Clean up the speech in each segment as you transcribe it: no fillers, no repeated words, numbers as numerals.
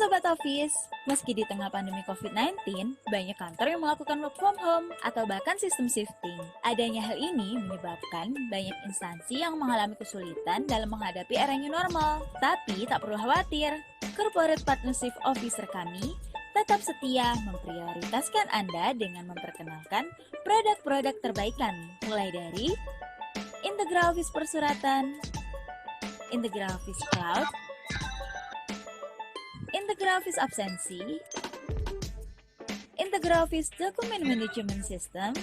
Sobat Office, meski di tengah pandemi COVID-19, banyak kantor yang melakukan work from home atau bahkan sistem shifting. Adanya hal ini menyebabkan banyak instansi yang mengalami kesulitan dalam menghadapi era new normal. Tapi tak perlu khawatir, Corporate Partnership Officer kami tetap setia memprioritaskan Anda dengan memperkenalkan produk-produk terbaik kami, mulai dari Integral Office Persuratan, Integral Office Cloud, Integral Office Absensi, Integral Office Document Management System,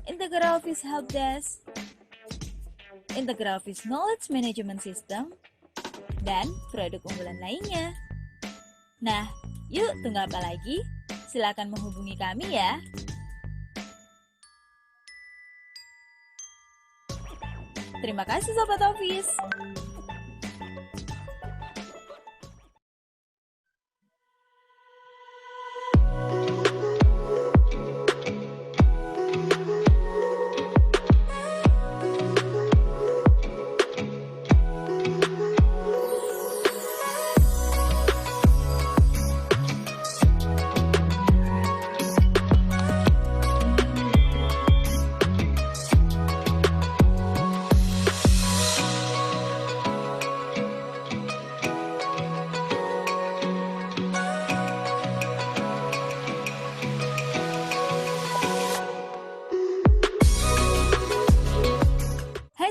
Integral Office Helpdesk, Integral Office Knowledge Management System, dan produk unggulan lainnya. Nah, yuk tunggu apa lagi? Silakan menghubungi kami ya. Terima kasih Sobat Office.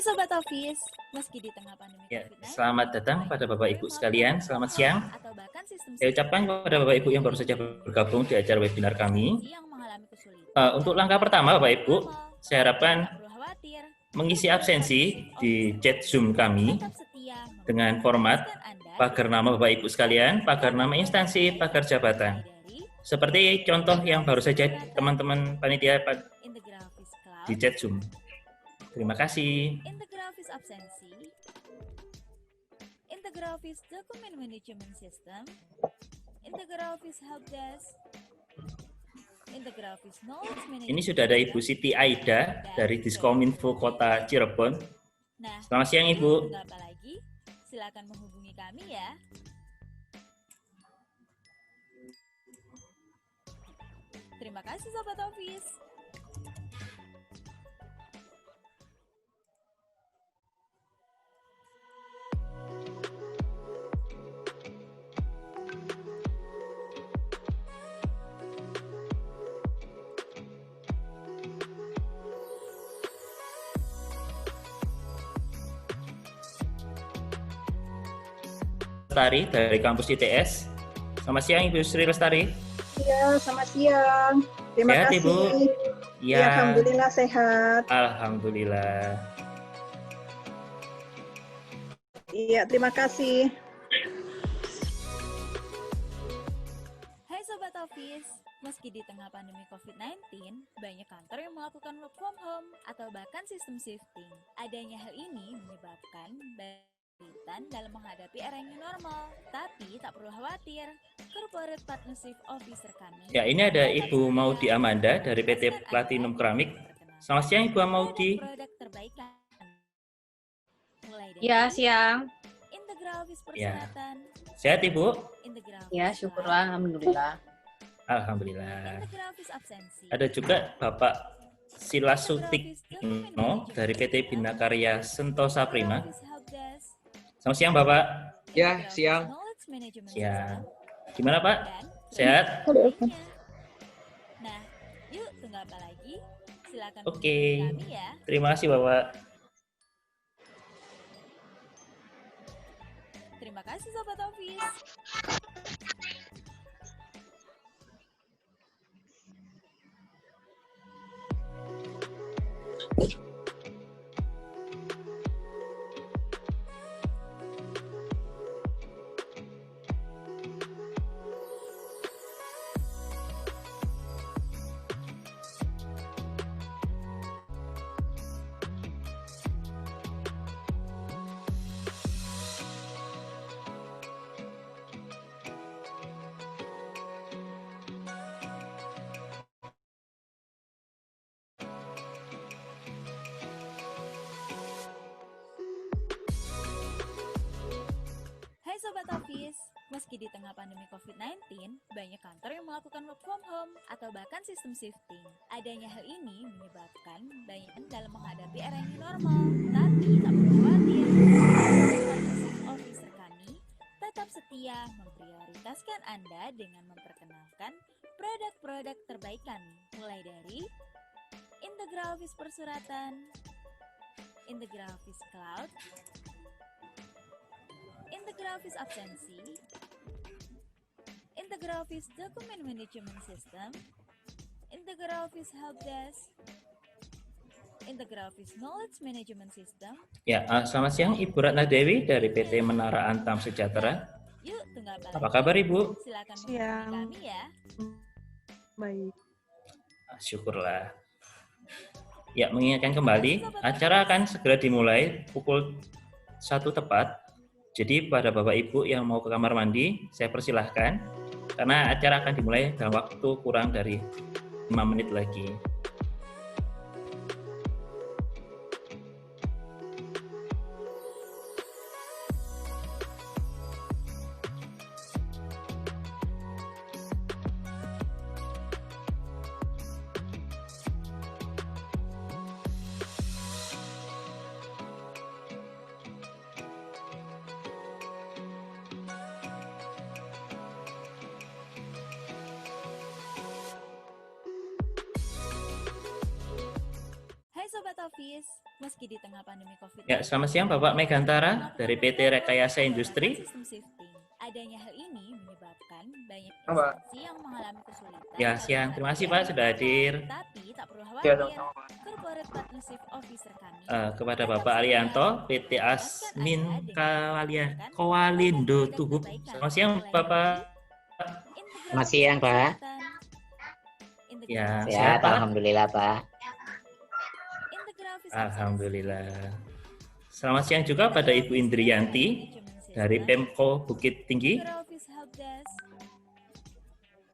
Sobat Office, meski di tengah pandemi COVID-19, selamat datang pada Bapak Ibu sekalian, selamat siang. Saya ucapkan kepada Bapak Ibu yang baru saja bergabung di acara webinar kami. Untuk langkah pertama Bapak Ibu, saya harapkan mengisi absensi di chat Zoom kami dengan format pagar nama Bapak Ibu sekalian, pagar nama instansi, pagar jabatan. Seperti contoh yang baru saja teman-teman panitia di chat Zoom. Terima kasih. Integral Office Absensi, Integral Office Document Management System, Integral Office Helpdesk, Integral Office Knowledge Management. Ini sudah ada Ibu Siti Aida dari Diskominfo Kota Cirebon. Selamat siang Ibu. Apa lagi? Silakan menghubungi kami ya. Terima kasih Sobat Office. Lestari dari kampus ITS. Selamat siang Ibu Sri Lestari. Iya, selamat siang. Terima sehat, kasih. Ibu? Ya, alhamdulillah sehat. Alhamdulillah. Iya, terima kasih. Hai Sobat Office, meski di tengah pandemi COVID-19, banyak kantor yang melakukan work from home atau bahkan sistem shifting. Adanya hal ini menyebabkan kesulitan dalam menghadapi era new normal. Tapi tak perlu khawatir, Corporate Partnership Officer kami. Ya, ini ada Ibu Maudi Amanda dari PT Platinum Keramik. Selamat siang Ibu Maudi. Ya, siang. Integral Office Ya. Persuratan. Sehat Ibu? Ya, syukurlah, alhamdulillah. Alhamdulillah. Integral Office Absensi. Ada juga Bapak Silasutikno dari PT Bina Karya Sentosa Prima. Selamat siang Bapak. Ya, siang. Siang. Gimana Pak? Sehat? Nah, yuk tunggu apa lagi? Silakan Oke. hubungi kami ya. Terima kasih Bapak. Terima kasih Sobat Office. Sobat Office, Meski di tengah pandemi COVID-19, banyak kantor yang melakukan work from home atau bahkan sistem shifting. Adanya hal ini menyebabkan banyak dalam menghadapi era new normal. Tapi tak perlu khawatir, officer kami tetap setia memprioritaskan Anda dengan memperkenalkan produk-produk terbaik kami. Mulai dari Integral Office Persuratan, Integral Office Cloud, Integral Office Absensi, Integral Office Document Management System, Integral Office Helpdesk, Integral Office Knowledge Management System. Ya, selamat siang Ibu Ratna Dewi dari PT Menara Antam Sejahtera. Yuk, tunggu Apa kabar Ibu? Silakan menghubungi kami ya. Baik. Syukurlah. Ya, mengingatkan kembali, acara akan segera dimulai pukul 1 tepat. Jadi pada Bapak Ibu yang mau ke kamar mandi, saya persilahkan, karena acara akan dimulai dalam waktu kurang dari 5 menit lagi. Sobat Office, meski di tengah pandemi COVID-19. Ya, selamat siang Bapak Megantara dari PT Rekayasa Industri. Sistem shifting. Adanya hal ini menyebabkan banyak instansi yang mengalami kesulitan. Ya, siang. Terima kasih Pak sudah hadir. Tapi tak perlu khawatir. Corporate Partnership Officer kami. Kepada Bapak Arianto, PT Asmin Kawalindo Tugub. Selamat siang Bapak. Selamat siang Pak. Ya, Sehat, Pak. alhamdulillah Pak. Alhamdulillah. Selamat siang juga pada Ibu Indriyanti dari Pemko Bukit Tinggi.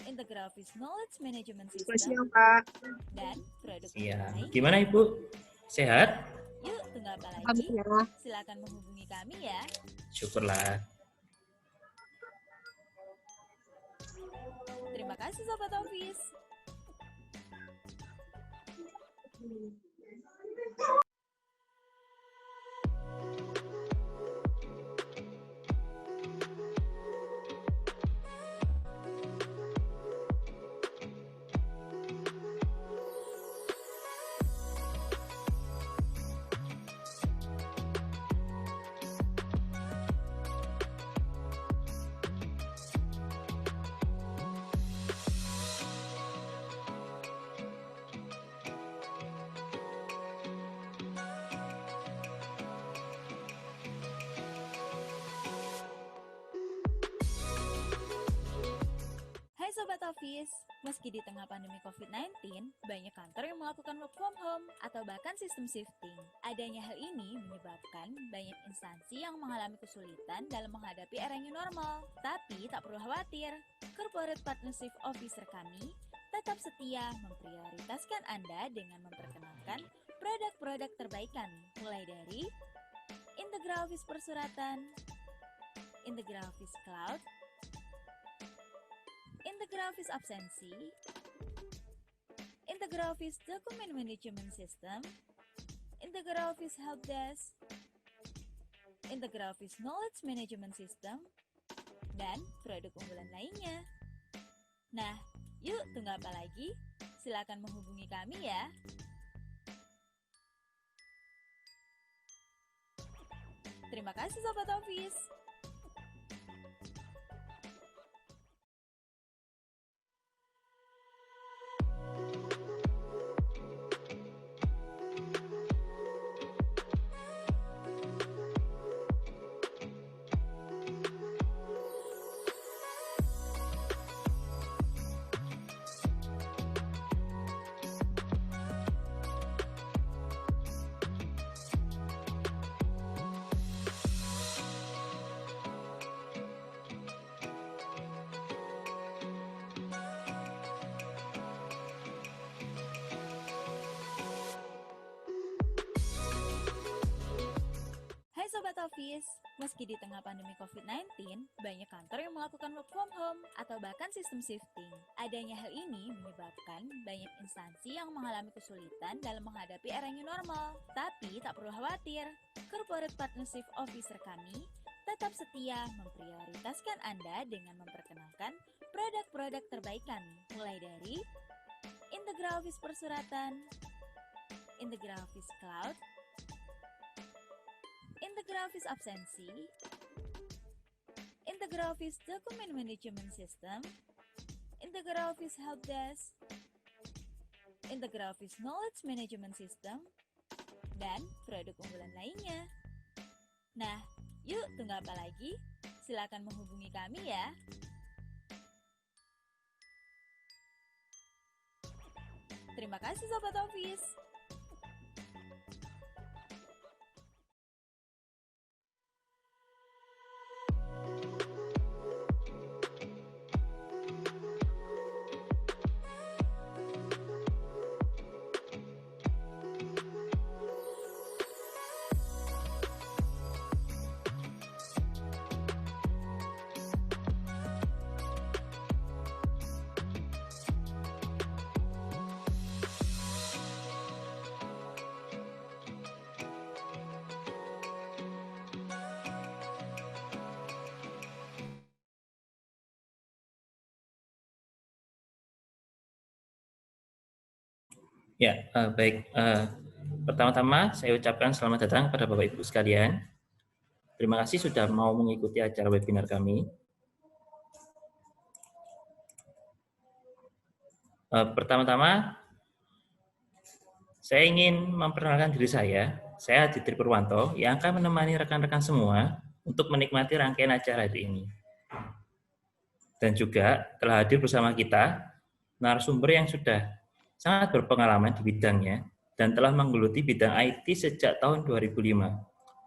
Integral Office Knowledge Management System. Selamat siang Pak. Dan produk Iya. lain. Gimana Ibu? Sehat? Yuk, tunggu apa lagi? Alhamdulillah. Silakan menghubungi kami ya. Syukurlah. Terima kasih Sobat Office. Sobat Office, meski di tengah pandemi COVID-19, banyak kantor yang melakukan work from home atau bahkan sistem shifting. Adanya hal ini menyebabkan banyak instansi yang mengalami kesulitan dalam menghadapi era new normal. Tapi tak perlu khawatir, Corporate Partnership Officer kami tetap setia memprioritaskan Anda dengan memperkenalkan produk-produk terbaik kami. Mulai dari Integral Office Persuratan, Integral Office Cloud, Integral Office Absensi, Integral Office Document Management System, Integral Office Helpdesk, Integral Office Knowledge Management System, dan produk unggulan lainnya. Nah, yuk tunggu apa lagi? Silakan menghubungi kami ya. Terima kasih Sobat Office. Topis, meski di tengah pandemi COVID-19, banyak kantor yang melakukan work from home atau bahkan sistem shifting. Adanya hal ini menyebabkan banyak instansi yang mengalami kesulitan dalam menghadapi era new normal. Tapi tak perlu khawatir, Corporate Partnership Officer kami tetap setia memprioritaskan Anda dengan memperkenalkan produk-produk terbaik kami, mulai dari IntegraOffice Persuratan, IntegraOffice Cloud, IntegraOffice Absensi, IntegraOffice Document Management System, IntegraOffice Helpdesk, IntegraOffice Knowledge Management System, dan produk unggulan lainnya. Nah, yuk tunggu apa lagi? Silakan menghubungi kami ya. Terima kasih Sobat Office. Ya, baik. Pertama-tama saya ucapkan selamat datang pada Bapak Ibu sekalian. Terima kasih sudah mau mengikuti acara webinar kami. Pertama-tama saya ingin memperkenalkan diri saya. Saya Aditri Purwanto yang akan menemani rekan-rekan semua untuk menikmati rangkaian acara hari ini. Dan juga telah hadir bersama kita narasumber yang sudah sangat berpengalaman di bidangnya dan telah menggeluti bidang IT sejak tahun 2005.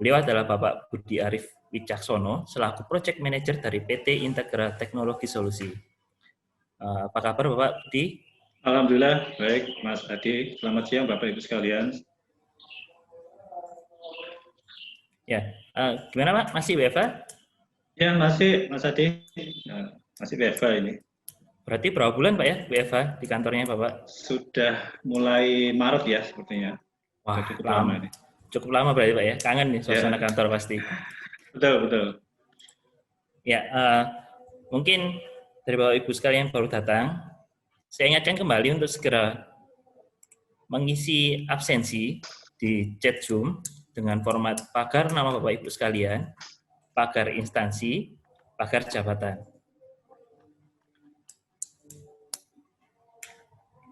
Beliau adalah Bapak Budi Arif Wicaksono selaku Project Manager dari PT Integra Teknologi Solusi. Apa kabar Bapak Budi? Alhamdulillah, baik Mas Adi. Selamat siang Bapak Ibu sekalian. Ya, gimana Pak? Masih WFH? Ya, masih Mas Adi. Masih WFH ini. Berarti berapa bulan Pak ya WFH di kantornya Bapak? Sudah mulai Maret ya sepertinya. Wah, cukup lama ini. Cukup lama berarti Pak ya? Kangen nih suasana kantor pasti. Betul. Ya, mungkin dari Bapak Ibu sekalian yang baru datang, saya ingatkan kembali untuk segera mengisi absensi di chat Zoom dengan format pagar nama Bapak Ibu sekalian, pagar instansi, pagar jabatan.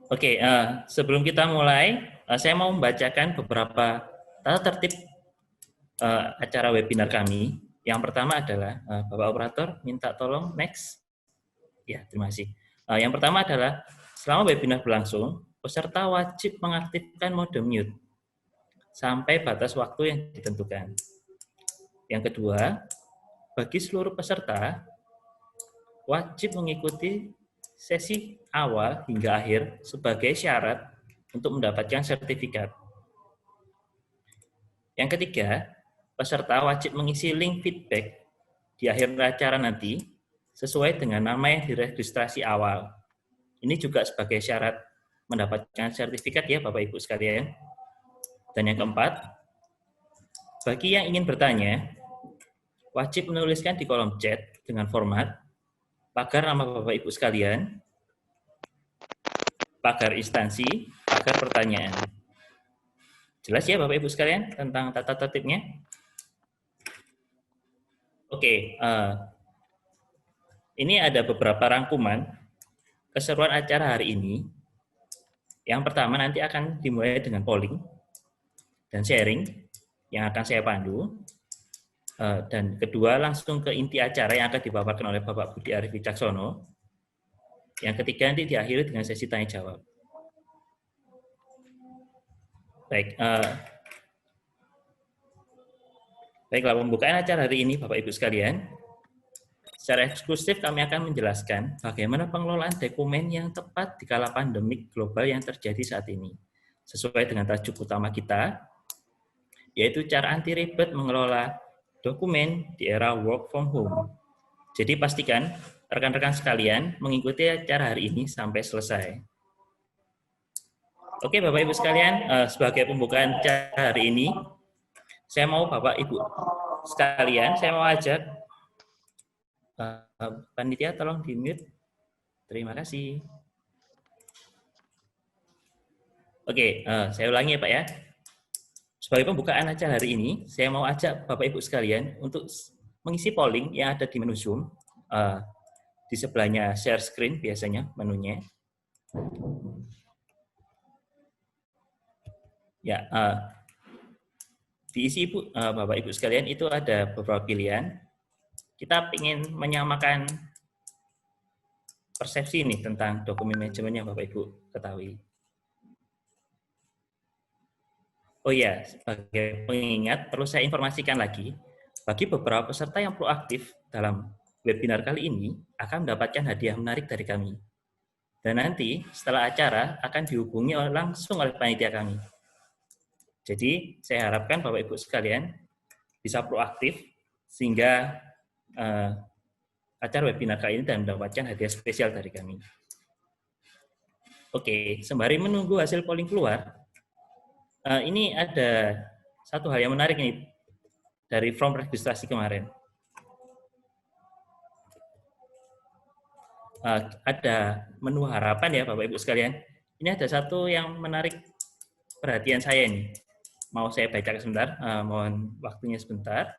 Oke, sebelum kita mulai, saya mau membacakan beberapa tata tertib acara webinar kami. Yang pertama adalah, Bapak Operator, minta tolong next. Ya, terima kasih. Yang pertama adalah, selama webinar berlangsung, peserta wajib mengaktifkan mode mute sampai batas waktu yang ditentukan. Yang kedua, bagi seluruh peserta, wajib mengikuti sesi awal hingga akhir sebagai syarat untuk mendapatkan sertifikat. Yang ketiga, peserta wajib mengisi link feedback di akhir acara nanti sesuai dengan nama yang diregistrasi awal. Ini juga sebagai syarat mendapatkan sertifikat ya Bapak Ibu sekalian. Dan yang keempat, bagi yang ingin bertanya, wajib menuliskan di kolom chat dengan format pagar nama Bapak Ibu sekalian, pagar instansi, pagar pertanyaan. Jelas ya Bapak Ibu sekalian tentang tata tertibnya? Oke, ini ada beberapa rangkuman keseruan acara hari ini. Yang pertama nanti akan dimulai dengan polling dan sharing yang akan saya pandu. Dan kedua langsung ke inti acara yang akan dipaparkan oleh Bapak Budi Arif Wicaksono. Yang ketiga nanti diakhiri dengan sesi tanya jawab. Baiklah, pembukaan acara hari ini Bapak Ibu sekalian. Secara eksklusif kami akan menjelaskan bagaimana pengelolaan dokumen yang tepat di kala pandemik global yang terjadi saat ini. Sesuai dengan tajuk utama kita, yaitu cara anti ribet mengelola dokumen di era work from home. Jadi pastikan rekan-rekan sekalian mengikuti acara hari ini sampai selesai. Oke Bapak Ibu sekalian, sebagai pembukaan acara hari ini, saya mau Bapak Ibu sekalian, saya mau ajak panitia tolong di-mute. Terima kasih. Oke, saya ulangi ya Pak ya. Sebagai pembukaan acara hari ini, saya mau ajak Bapak Ibu sekalian untuk mengisi polling yang ada di menu Zoom. Di sebelahnya share screen biasanya menunya. Ya, diisi Bapak Ibu sekalian itu ada beberapa pilihan. Kita ingin menyamakan persepsi nih tentang dokumen manajemen yang Bapak Ibu ketahui. Oh ya, sebagai pengingat perlu saya informasikan lagi, bagi beberapa peserta yang proaktif dalam webinar kali ini akan mendapatkan hadiah menarik dari kami. Dan nanti setelah acara akan dihubungi langsung oleh panitia kami. Jadi, saya harapkan Bapak Ibu sekalian bisa proaktif sehingga acara webinar kali ini dan mendapatkan hadiah spesial dari kami. Oke, sembari menunggu hasil polling keluar, ini ada satu hal yang menarik nih dari form registrasi kemarin. Ada menu harapan ya Bapak Ibu sekalian. Ini ada satu yang menarik perhatian saya nih. Mau saya baca sebentar, mohon waktunya sebentar.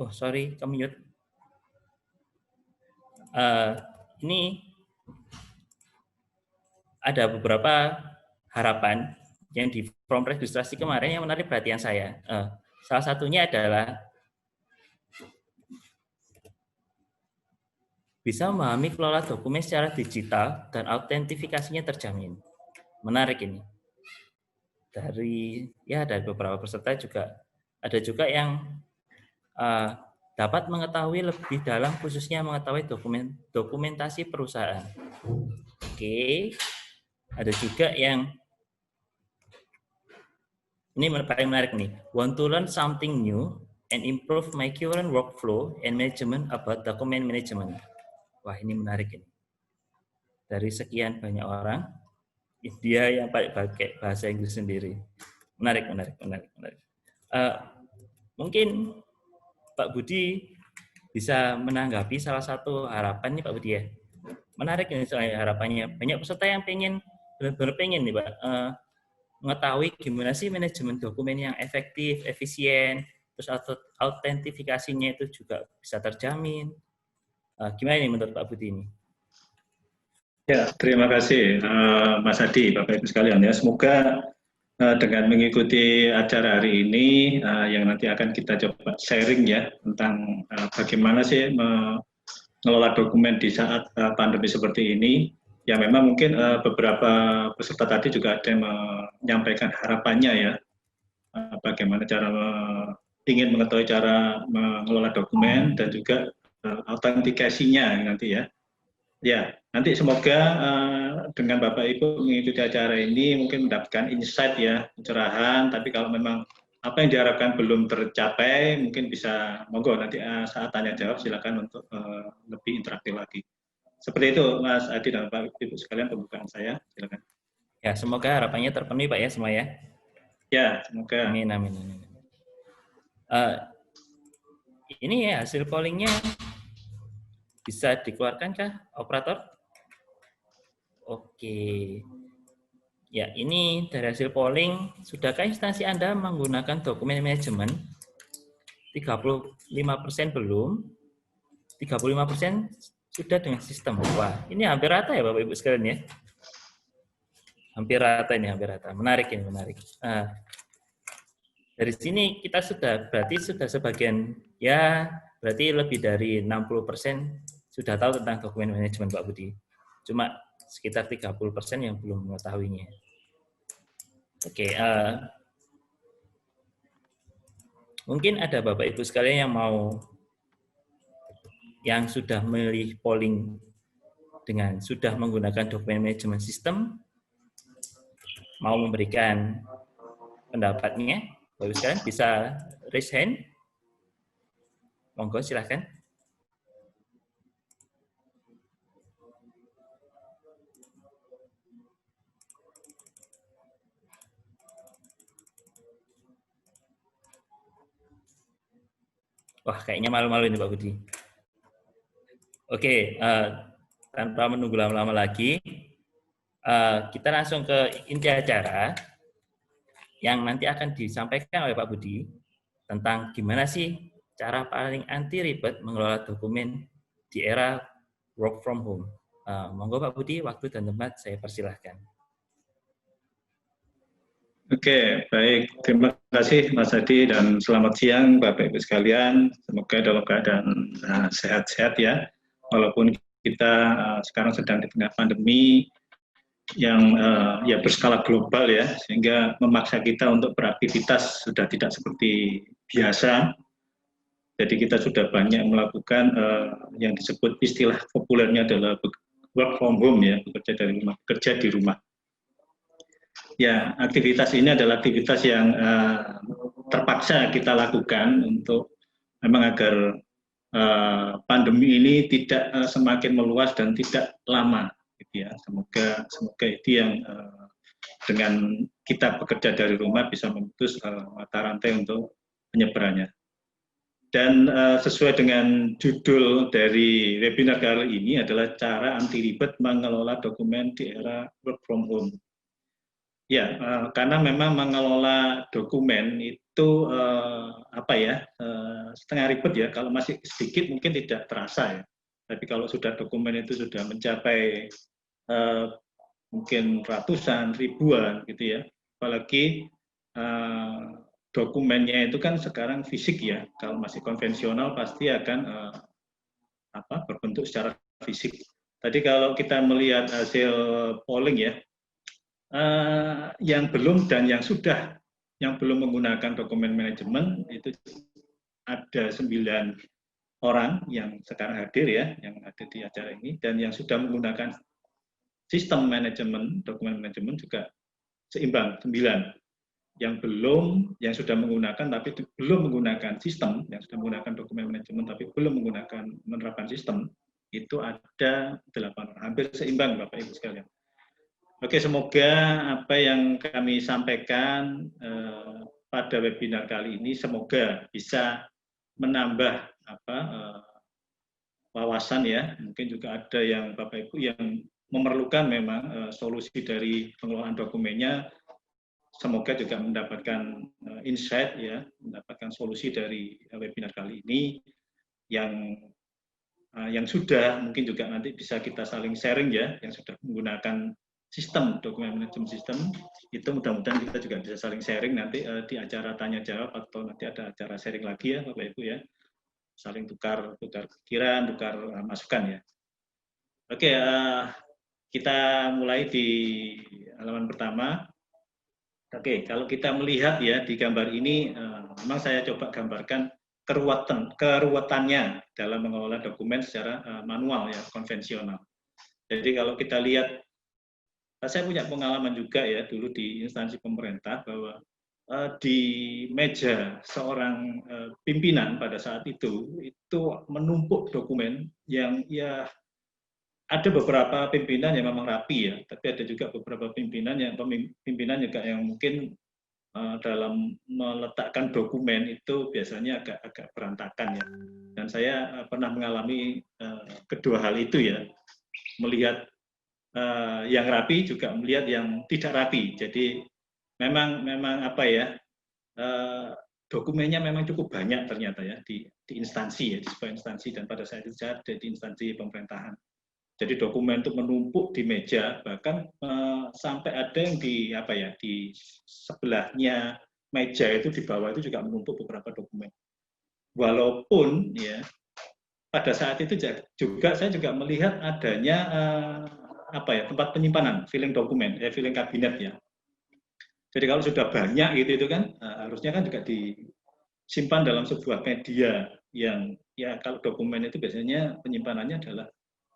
Oh, sorry, ke-mute. Ini ada beberapa harapan yang di form registrasi kemarin yang menarik perhatian saya. Salah satunya adalah bisa memahami kelola dokumen secara digital dan autentifikasinya terjamin. Menarik ini. Dari beberapa peserta juga ada juga yang dapat mengetahui lebih dalam, khususnya mengetahui dokumentasi perusahaan. Oke, ada juga yang ini paling menarik nih. Want to learn something new and improve my current workflow and management about document management. Wah, ini menarik ini. Dari sekian banyak orang, dia yang pakai bahasa Inggris sendiri. Menarik. Mungkin Pak Budi bisa menanggapi salah satu harapan nih Pak Budi ya. Menarik ini soalnya harapannya. Banyak peserta yang benar-benar pengen nih Pak, mengetahui gimana sih manajemen dokumen yang efektif, efisien, terus autentifikasinya itu juga bisa terjamin. Gimana ini menurut Pak Budi ini? Ya, terima kasih Mas Adi, Bapak Ibu sekalian ya. Semoga dengan mengikuti acara hari ini yang nanti akan kita coba sharing ya tentang bagaimana sih mengelola dokumen di saat pandemi seperti ini. Ya memang mungkin beberapa peserta tadi juga ada yang menyampaikan harapannya ya, bagaimana cara ingin mengetahui cara mengelola dokumen dan juga autentikasinya nanti ya. Ya, nanti semoga dengan Bapak Ibu mengikuti acara ini mungkin mendapatkan insight ya, pencerahan, tapi kalau memang apa yang diharapkan belum tercapai, mungkin bisa, monggo nanti saat tanya jawab silakan untuk lebih interaktif lagi. Seperti itu Mas Adi dan Bapak Ibu sekalian pembukaan saya, silakan. Ya, semoga harapannya terpenuhi Pak ya semua ya. Ya, semoga. Amin. Ini ya hasil pollingnya bisa dikeluarkankah operator? Oke. Ya, ini dari hasil polling, sudahkah instansi Anda menggunakan dokumen manajemen? 35% belum, 35% sudah dengan sistem. Wah, ini hampir rata ya Bapak Ibu sekalian ya. Hampir rata. Menarik ini, menarik. Dari sini kita berarti sudah sebagian, ya berarti lebih dari 60% sudah tahu tentang dokumen manajemen Pak Budi. Cuma sekitar 30% yang belum mengetahuinya. Oke, mungkin ada Bapak Ibu sekalian yang sudah memilih polling dengan sudah menggunakan dokumen manajemen sistem, mau memberikan pendapatnya. Bapak sekalian bisa raise hand. Monggo silahkan. Wah, kayaknya malu-malu ini Pak Budi. Oke, tanpa menunggu lama-lama lagi, kita langsung ke inti acara yang nanti akan disampaikan oleh Pak Budi tentang gimana sih cara paling anti ribet mengelola dokumen di era work from home. Monggo Pak Budi, waktu dan tempat saya persilahkan. Oke, baik. Terima kasih Mas Hadi dan selamat siang Bapak Ibu sekalian. Semoga dalam keadaan sehat-sehat ya. Walaupun kita sekarang sedang di tengah pandemi yang ya berskala global ya, sehingga memaksa kita untuk beraktivitas sudah tidak seperti biasa. Jadi kita sudah banyak melakukan yang disebut istilah populernya adalah work from home ya, bekerja dari rumah, bekerja di rumah. Ya, aktivitas ini adalah aktivitas yang terpaksa kita lakukan untuk memang agar pandemi ini tidak semakin meluas dan tidak lama, gitu ya. Semoga itu yang dengan kita bekerja dari rumah bisa memutus mata rantai untuk penyebarannya. Dan sesuai dengan judul dari webinar kali ini adalah cara anti ribet mengelola dokumen di era work from home. Ya, karena memang mengelola dokumen itu setengah ribet ya. Kalau masih sedikit mungkin tidak terasa ya. Tapi kalau sudah dokumen itu sudah mencapai mungkin ratusan, ribuan gitu ya. Apalagi dokumennya itu kan sekarang fisik ya. Kalau masih konvensional pasti akan berbentuk secara fisik. Tadi kalau kita melihat hasil polling ya, yang belum dan yang sudah, yang belum menggunakan dokumen manajemen itu ada 9 orang yang sekarang hadir ya, yang ada di acara ini, dan yang sudah menggunakan sistem manajemen, dokumen manajemen juga seimbang 9. Yang belum, yang sudah menggunakan tapi belum menggunakan sistem, yang sudah menggunakan dokumen manajemen tapi belum menggunakan menerapkan sistem, itu ada 8 orang, hampir seimbang Bapak Ibu sekalian. Oke, semoga apa yang kami sampaikan pada webinar kali ini semoga bisa menambah wawasan ya. Mungkin juga ada yang Bapak Ibu yang memerlukan memang solusi dari pengelolaan dokumennya. Semoga juga mendapatkan insight ya, mendapatkan solusi dari webinar kali ini yang sudah mungkin juga nanti bisa kita saling sharing ya, yang sudah menggunakan sistem dokumen manajemen sistem itu mudah-mudahan kita juga bisa saling sharing nanti di acara tanya jawab atau nanti ada acara sharing lagi ya Bapak Ibu ya, saling tukar pikiran, tukar masukan ya. Oke, kita mulai di halaman pertama. Oke, kalau kita melihat ya di gambar ini memang saya coba gambarkan keruwetannya dalam mengelola dokumen secara manual ya, konvensional. Jadi kalau kita lihat, saya punya pengalaman juga ya dulu di instansi pemerintah bahwa di meja seorang pimpinan pada saat itu menumpuk dokumen yang ya ada beberapa pimpinan yang memang rapi ya, tapi ada juga beberapa pimpinan juga yang mungkin dalam meletakkan dokumen itu biasanya agak berantakan ya. Dan saya pernah mengalami kedua hal itu ya, melihat yang rapi juga melihat yang tidak rapi. Jadi memang dokumennya memang cukup banyak ternyata ya di instansi ya, di sebuah instansi, dan pada saat itu saya ada di instansi pemerintahan. Jadi dokumen itu menumpuk di meja, bahkan sampai ada yang di sebelahnya meja itu di bawah itu juga menumpuk beberapa dokumen. Walaupun ya pada saat itu juga saya juga melihat adanya tempat penyimpanan filing dokumen, filing kabinet ya. Jadi kalau sudah banyak gitu itu kan harusnya kan juga disimpan dalam sebuah media yang ya kalau dokumen itu biasanya penyimpanannya adalah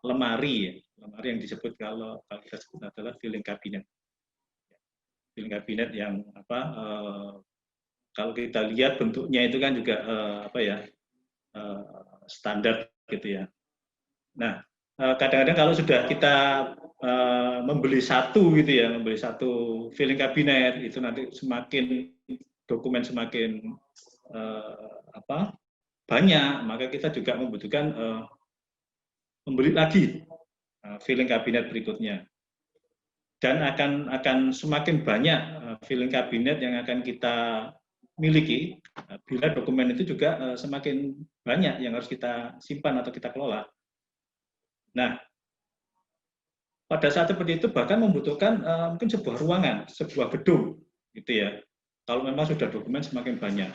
lemari ya. Lemari yang disebut kalau kita sebut adalah filing kabinet. Filing kabinet yang kalau kita lihat bentuknya itu kan juga standar gitu ya. Nah, kadang-kadang kalau sudah kita membeli satu gitu ya, membeli satu filing kabinet itu nanti semakin dokumen semakin banyak, maka kita juga membutuhkan membeli lagi filing kabinet berikutnya. Dan akan semakin banyak filing kabinet yang akan kita miliki bila dokumen itu juga semakin banyak yang harus kita simpan atau kita kelola. Nah, pada saat seperti itu bahkan membutuhkan mungkin sebuah ruangan, sebuah gedung, gitu ya. Kalau memang sudah dokumen semakin banyak.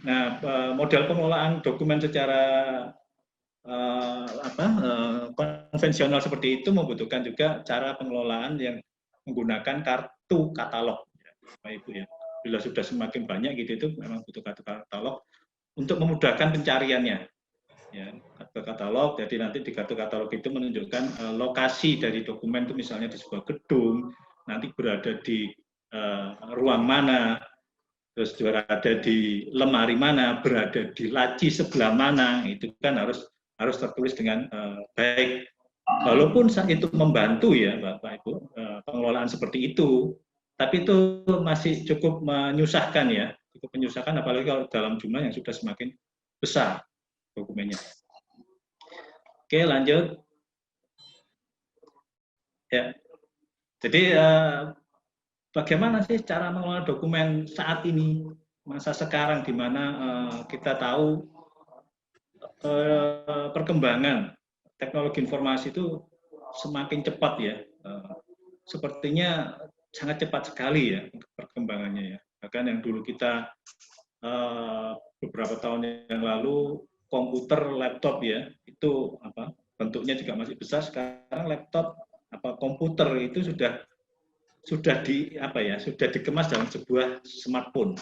Nah, model pengelolaan dokumen secara konvensional seperti itu membutuhkan juga cara pengelolaan yang menggunakan kartu katalog, Bapak Ibu ya. Bila sudah semakin banyak gitu itu memang butuh kartu katalog untuk memudahkan pencariannya. Ya, kartu katalog, jadi nanti di kartu katalog itu menunjukkan lokasi dari dokumen itu misalnya di sebuah gedung, nanti berada di ruang mana, terus berada di lemari mana, berada di laci sebelah mana, itu kan harus tertulis dengan baik. Walaupun itu membantu ya Bapak Ibu, pengelolaan seperti itu, tapi itu masih cukup menyusahkan ya, cukup menyusahkan apalagi kalau dalam jumlah yang sudah semakin besar dokumennya. Oke, lanjut. Ya. Jadi bagaimana sih cara mengelola dokumen saat ini, masa sekarang di mana kita tahu perkembangan teknologi informasi itu semakin cepat ya. Sepertinya sangat cepat sekali ya perkembangannya ya. Bahkan yang dulu kita beberapa tahun yang lalu komputer, laptop ya, itu bentuknya juga masih besar. Sekarang laptop komputer itu sudah dikemas dalam sebuah smartphone.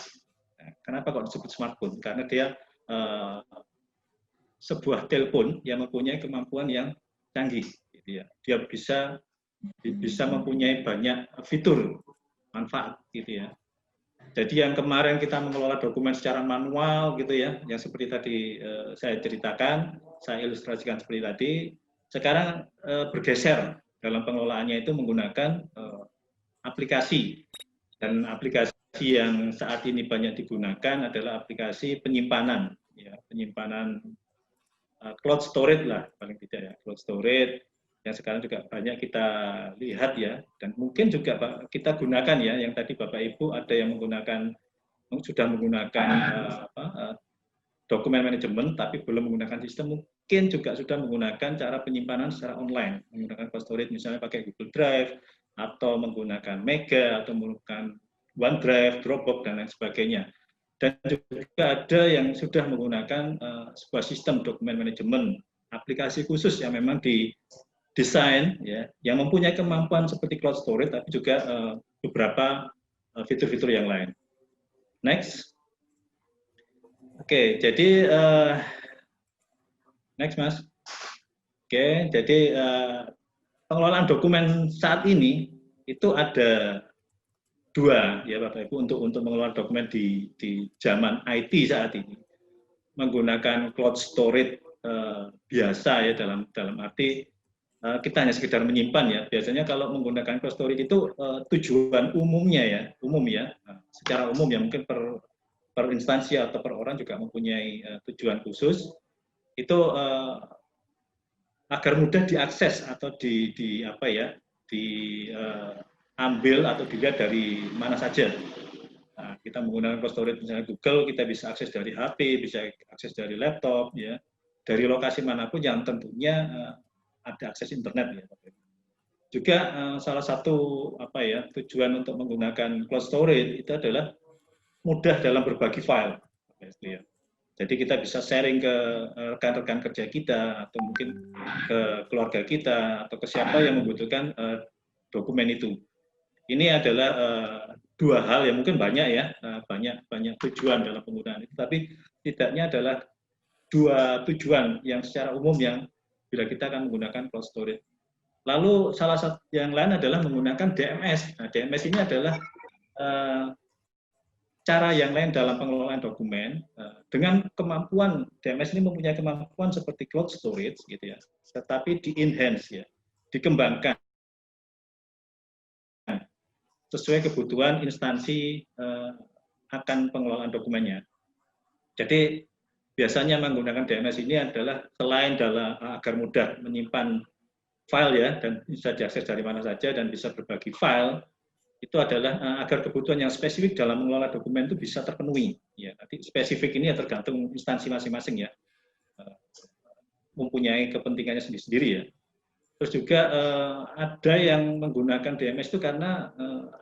Nah, kenapa kok disebut smartphone? Karena dia sebuah telepon yang mempunyai kemampuan yang canggih, gitu ya. Dia bisa mempunyai banyak fitur manfaat, gitu ya. Jadi yang kemarin kita mengelola dokumen secara manual, gitu ya, yang seperti tadi saya ceritakan, saya ilustrasikan seperti tadi. Sekarang bergeser dalam pengelolaannya itu menggunakan aplikasi, dan aplikasi yang saat ini banyak digunakan adalah aplikasi penyimpanan, ya, penyimpanan cloud storage lah paling tidak ya, cloud storage yang sekarang juga banyak kita lihat ya, dan mungkin juga kita gunakan ya, yang tadi Bapak Ibu ada yang sudah menggunakan dokumen manajemen tapi belum menggunakan sistem, mungkin juga sudah menggunakan cara penyimpanan secara online, menggunakan cloud storage misalnya pakai Google Drive atau menggunakan Mega atau menggunakan OneDrive, Dropbox dan lain sebagainya. Dan juga ada yang sudah menggunakan sebuah sistem dokumen manajemen, aplikasi khusus yang memang didesain ya, yang mempunyai kemampuan seperti cloud storage tapi juga beberapa fitur-fitur yang lain. Next. Oke, jadi next Mas. Oke, jadi pengelolaan dokumen saat ini itu ada dua ya Bapak Ibu untuk mengelola dokumen di zaman IT saat ini, menggunakan cloud storage biasa ya, dalam arti kita hanya sekedar menyimpan ya. Biasanya kalau menggunakan cloud storage itu tujuan umumnya ya, secara umum ya, mungkin per instansi atau per orang juga mempunyai tujuan khusus itu agar mudah diakses atau diambil atau dilihat dari mana saja. Nah, kita menggunakan cloud storage misalnya Google, kita bisa akses dari HP, bisa akses dari laptop, ya, dari lokasi manapun yang tentunya ada akses internet. Ya. Juga salah satu tujuan untuk menggunakan cloud storage itu adalah mudah dalam berbagi file. Jadi kita bisa sharing ke rekan-rekan kerja kita, atau mungkin ke keluarga kita, atau ke siapa yang membutuhkan dokumen itu. Ini adalah dua hal yang mungkin banyak ya, banyak tujuan dalam penggunaan itu, tapi tidaknya adalah dua tujuan yang secara umum yang bila kita akan menggunakan cloud storage. Lalu salah satu yang lain adalah menggunakan DMS. Nah, DMS ini adalah cara yang lain dalam pengelolaan dokumen dengan kemampuan DMS ini mempunyai kemampuan seperti cloud storage gitu ya, tetapi di-enhance ya, dikembangkan sesuai kebutuhan instansi akan pengelolaan dokumennya. Jadi biasanya menggunakan DMS ini adalah selain agar mudah menyimpan file ya, dan bisa diakses dari mana saja dan bisa berbagi file, itu adalah agar kebutuhan yang spesifik dalam mengelola dokumen itu bisa terpenuhi. Ya, nanti spesifik ini ya tergantung instansi masing-masing ya, mempunyai kepentingannya sendiri-sendiri ya. Terus juga ada yang menggunakan DMS itu karena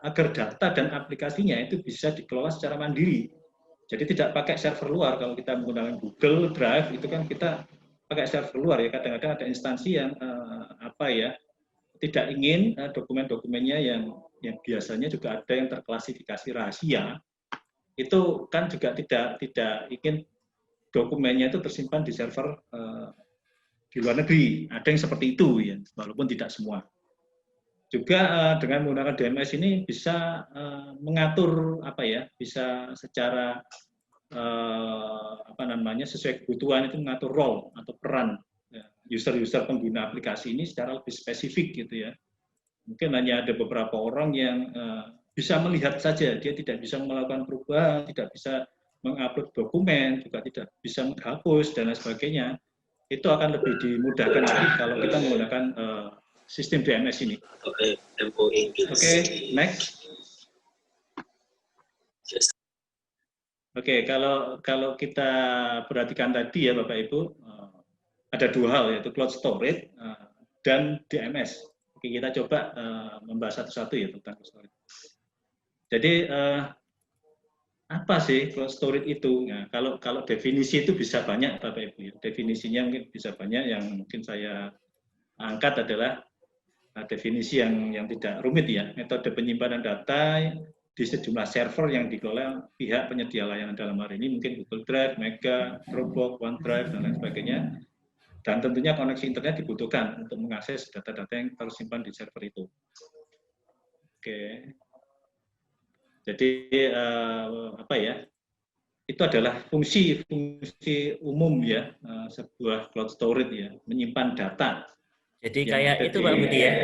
agar data dan aplikasinya itu bisa dikelola secara mandiri. Jadi tidak pakai server luar. Kalau kita menggunakan Google Drive itu kan kita pakai server luar ya. Kadang-kadang ada instansi yang tidak ingin dokumen-dokumennya yang biasanya juga ada yang terklasifikasi rahasia, itu kan juga tidak ingin dokumennya itu tersimpan di server di luar negeri. Ada yang seperti itu ya, walaupun tidak semua. Juga dengan menggunakan DMS ini bisa mengatur bisa secara sesuai kebutuhan itu mengatur role atau peran user-user pengguna aplikasi ini secara lebih spesifik gitu ya. Mungkin hanya ada beberapa orang yang bisa melihat saja, dia tidak bisa melakukan perubahan, tidak bisa mengupload dokumen, juga tidak bisa menghapus dan lain sebagainya. Itu akan lebih dimudahkan lagi kalau kita menggunakan sistem DMS ini. Oke, next. Oke, kalau kita perhatikan tadi ya Bapak Ibu, ada dua hal yaitu cloud storage dan DMS. Oke, kita coba membahas satu-satu ya tentang cloud storage. Jadi apa sih cloud storage itu? Nah, kalau definisi itu bisa banyak Bapak Ibu ya. Definisinya mungkin bisa banyak, yang mungkin saya angkat adalah definisi yang tidak rumit ya. Metode penyimpanan data di sejumlah server yang dikelola pihak penyedia layanan, dalam hari ini mungkin Google Drive, Mega, Dropbox, OneDrive, dan lain sebagainya. Dan tentunya koneksi internet dibutuhkan untuk mengakses data-data yang tersimpan di server itu. Oke. Jadi itu adalah fungsi umum ya, sebuah cloud storage ya, menyimpan data. Jadi kayak itu Pak Budi ya,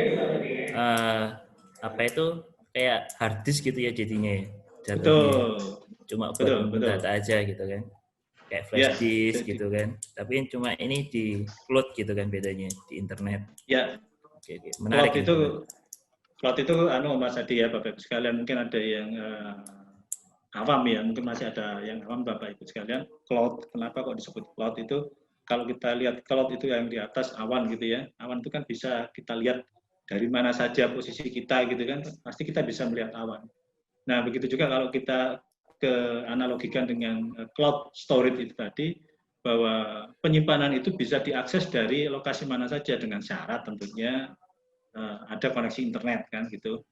kayak hard disk gitu ya jadinya ya. Betul. Cuma buat data aja gitu kan. Kayak flash disk gitu kan. Tapi cuma ini di cloud gitu kan bedanya di internet. Ya. Oke. Menarik. Cloud itu Mas Adi ya Bapak Ibu sekalian, mungkin ada yang awam ya, mungkin masih ada yang awam Bapak Ibu sekalian. Cloud, kenapa kok disebut cloud itu? Kalau kita lihat cloud itu yang di atas awan gitu ya. Awan itu kan bisa kita lihat dari mana saja posisi kita gitu kan, pasti kita bisa melihat awan. Nah, begitu juga kalau kita analogikan dengan cloud storage itu tadi, bahwa penyimpanan itu bisa diakses dari lokasi mana saja dengan syarat tentunya ada koneksi internet kan gitu.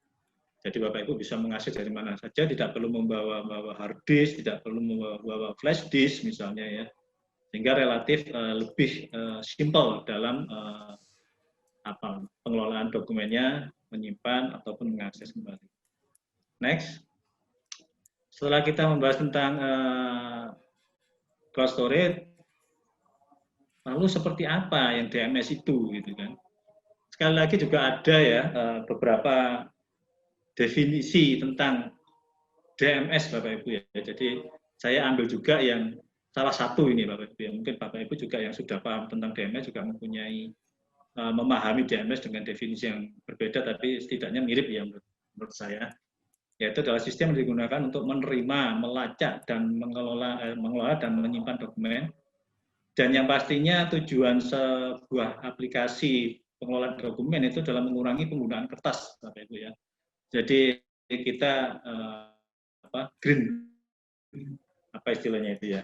Jadi Bapak Ibu bisa mengakses dari mana saja, tidak perlu membawa hard disk, tidak perlu membawa flash disk misalnya ya, sehingga relatif lebih simple dalam pengelolaan dokumennya, menyimpan ataupun mengakses kembali. Next. Setelah kita membahas tentang cloud storage, lalu seperti apa yang DMS itu gitu kan? Sekali lagi juga ada ya beberapa definisi tentang DMS Bapak Ibu ya. Jadi saya ambil juga yang salah satu ini Bapak Ibu ya. Mungkin Bapak Ibu juga yang sudah paham tentang DMS juga mempunyai memahami DMS dengan definisi yang berbeda, tapi setidaknya mirip ya menurut saya. Yaitu adalah sistem yang digunakan untuk menerima, melacak, dan mengelola dan menyimpan dokumen. Dan yang pastinya tujuan sebuah aplikasi pengelolaan dokumen itu adalah mengurangi penggunaan kertas, Bapak Ibu ya. Jadi kita green apa istilahnya itu ya,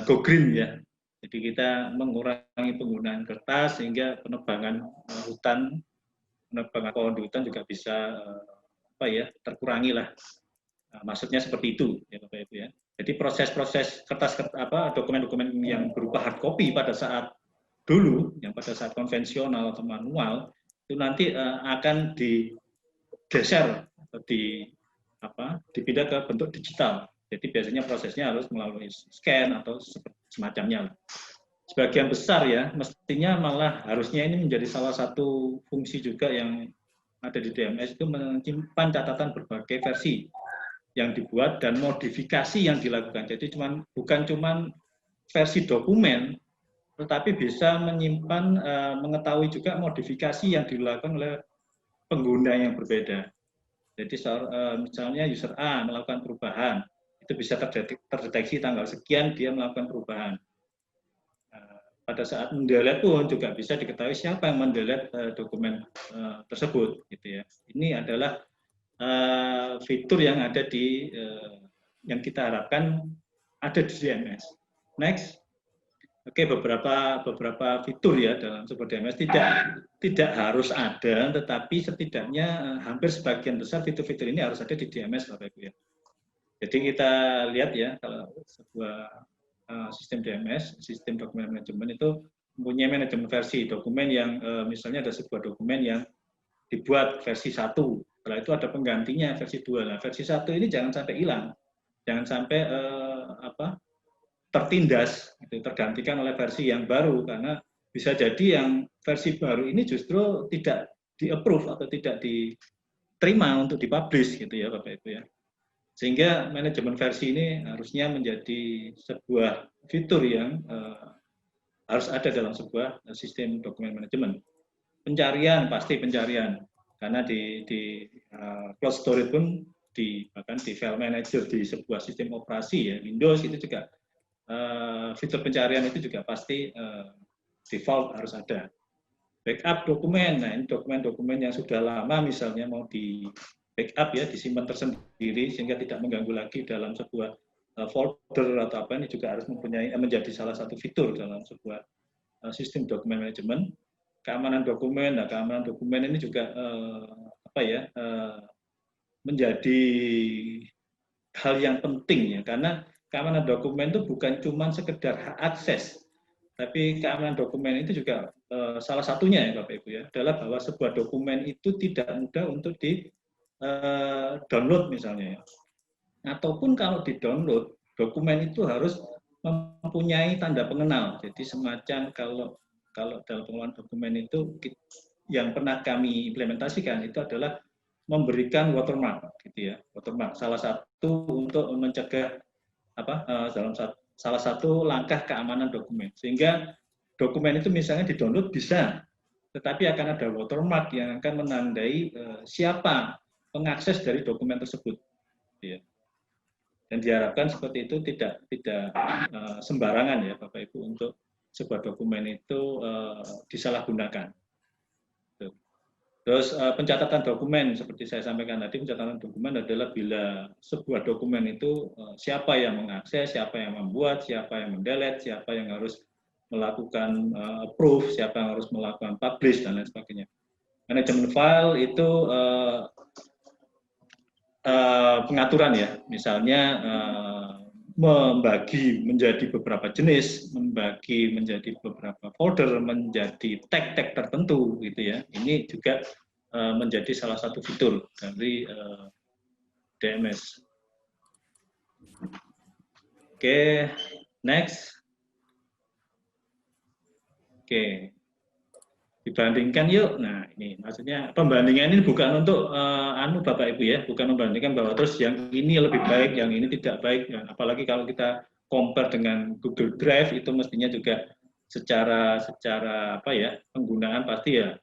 go green ya. Jadi kita mengurangi penggunaan kertas sehingga penebangan hutan, penebangan pohon di hutan juga bisa apa ya, terkurangi lah. Maksudnya seperti itu ya Bapak Ibu ya. Jadi proses-proses kertas dokumen-dokumen yang berupa hard copy pada saat dulu, yang pada saat konvensional atau manual itu nanti akan digeser atau dipindah ke bentuk digital. Jadi biasanya prosesnya harus melalui scan atau semacamnya. Sebagian besar ya, mestinya malah harusnya ini menjadi salah satu fungsi juga yang ada di DMS, itu menyimpan catatan berbagai versi yang dibuat dan modifikasi yang dilakukan. Jadi bukan cuma versi dokumen, tetapi bisa menyimpan, mengetahui juga modifikasi yang dilakukan oleh pengguna yang berbeda. Jadi misalnya user A melakukan perubahan, itu bisa terdeteksi tanggal sekian dia melakukan perubahan. Pada saat mendelete pun juga bisa diketahui siapa yang mendelete dokumen tersebut, gitu ya. Ini adalah fitur yang ada di yang kita harapkan ada di DMS. Next. Oke, beberapa fitur ya dalam sebuah DMS tidak harus ada, tetapi setidaknya hampir sebagian besar fitur-fitur ini harus ada di DMS, Bapak Ibu ya. Jadi kita lihat ya, kalau sebuah sistem DMS, sistem dokumen manajemen itu mempunyai manajemen versi dokumen yang misalnya ada sebuah dokumen yang dibuat versi 1, setelah itu ada penggantinya versi 2. Nah, versi 1 ini jangan sampai hilang, jangan sampai tertindas, tergantikan oleh versi yang baru, karena bisa jadi yang versi baru ini justru tidak di-approve atau tidak diterima untuk dipublish gitu ya Bapak Ibu ya. Sehingga manajemen versi ini harusnya menjadi sebuah fitur yang harus ada dalam sebuah sistem dokumen manajemen. Pencarian, pasti pencarian, karena di cloud storage pun bahkan di file manager di sebuah sistem operasi ya Windows itu juga fitur pencarian itu juga pasti default harus ada. Backup dokumen, nah ini dokumen-dokumen yang sudah lama misalnya mau di backup ya, disimpan tersendiri sehingga tidak mengganggu lagi dalam sebuah folder atau apa, ini juga harus menjadi salah satu fitur dalam sebuah sistem dokumen manajemen. Keamanan dokumen, nah keamanan dokumen ini juga menjadi hal yang penting ya, karena keamanan dokumen itu bukan cuma sekedar hak akses, tapi keamanan dokumen itu juga salah satunya ya Bapak Ibu ya, adalah bahwa sebuah dokumen itu tidak mudah untuk di download misalnya ya. Ataupun kalau di download, dokumen itu harus mempunyai tanda pengenal. Jadi semacam kalau dalam pengelolaan dokumen itu yang pernah kami implementasikan itu adalah memberikan watermark gitu ya. Watermark salah satu untuk mencegah salah satu langkah keamanan dokumen, sehingga dokumen itu misalnya di-download bisa, tetapi akan ada watermark yang akan menandai siapa pengakses dari dokumen tersebut. Ya. Dan diharapkan seperti itu tidak sembarangan ya Bapak Ibu untuk sebuah dokumen itu disalahgunakan. Terus pencatatan dokumen, seperti saya sampaikan tadi, pencatatan dokumen adalah bila sebuah dokumen itu siapa yang mengakses, siapa yang membuat, siapa yang mendelete, siapa yang harus melakukan approve, siapa yang harus melakukan publish, dan lain sebagainya. Manajemen file itu pengaturan ya, misalnya membagi menjadi beberapa jenis, membagi menjadi beberapa folder, menjadi tag-tag tertentu gitu ya. Ini juga menjadi salah satu fitur dari DMS. Oke, next. Oke. Dibandingkan yuk. Nah, ini maksudnya pembandingan ini bukan untuk Bapak Ibu ya, bukan membandingkan bahwa terus yang ini lebih baik, yang ini tidak baik. Ya, apalagi kalau kita compare dengan Google Drive, itu mestinya juga secara penggunaan pasti ya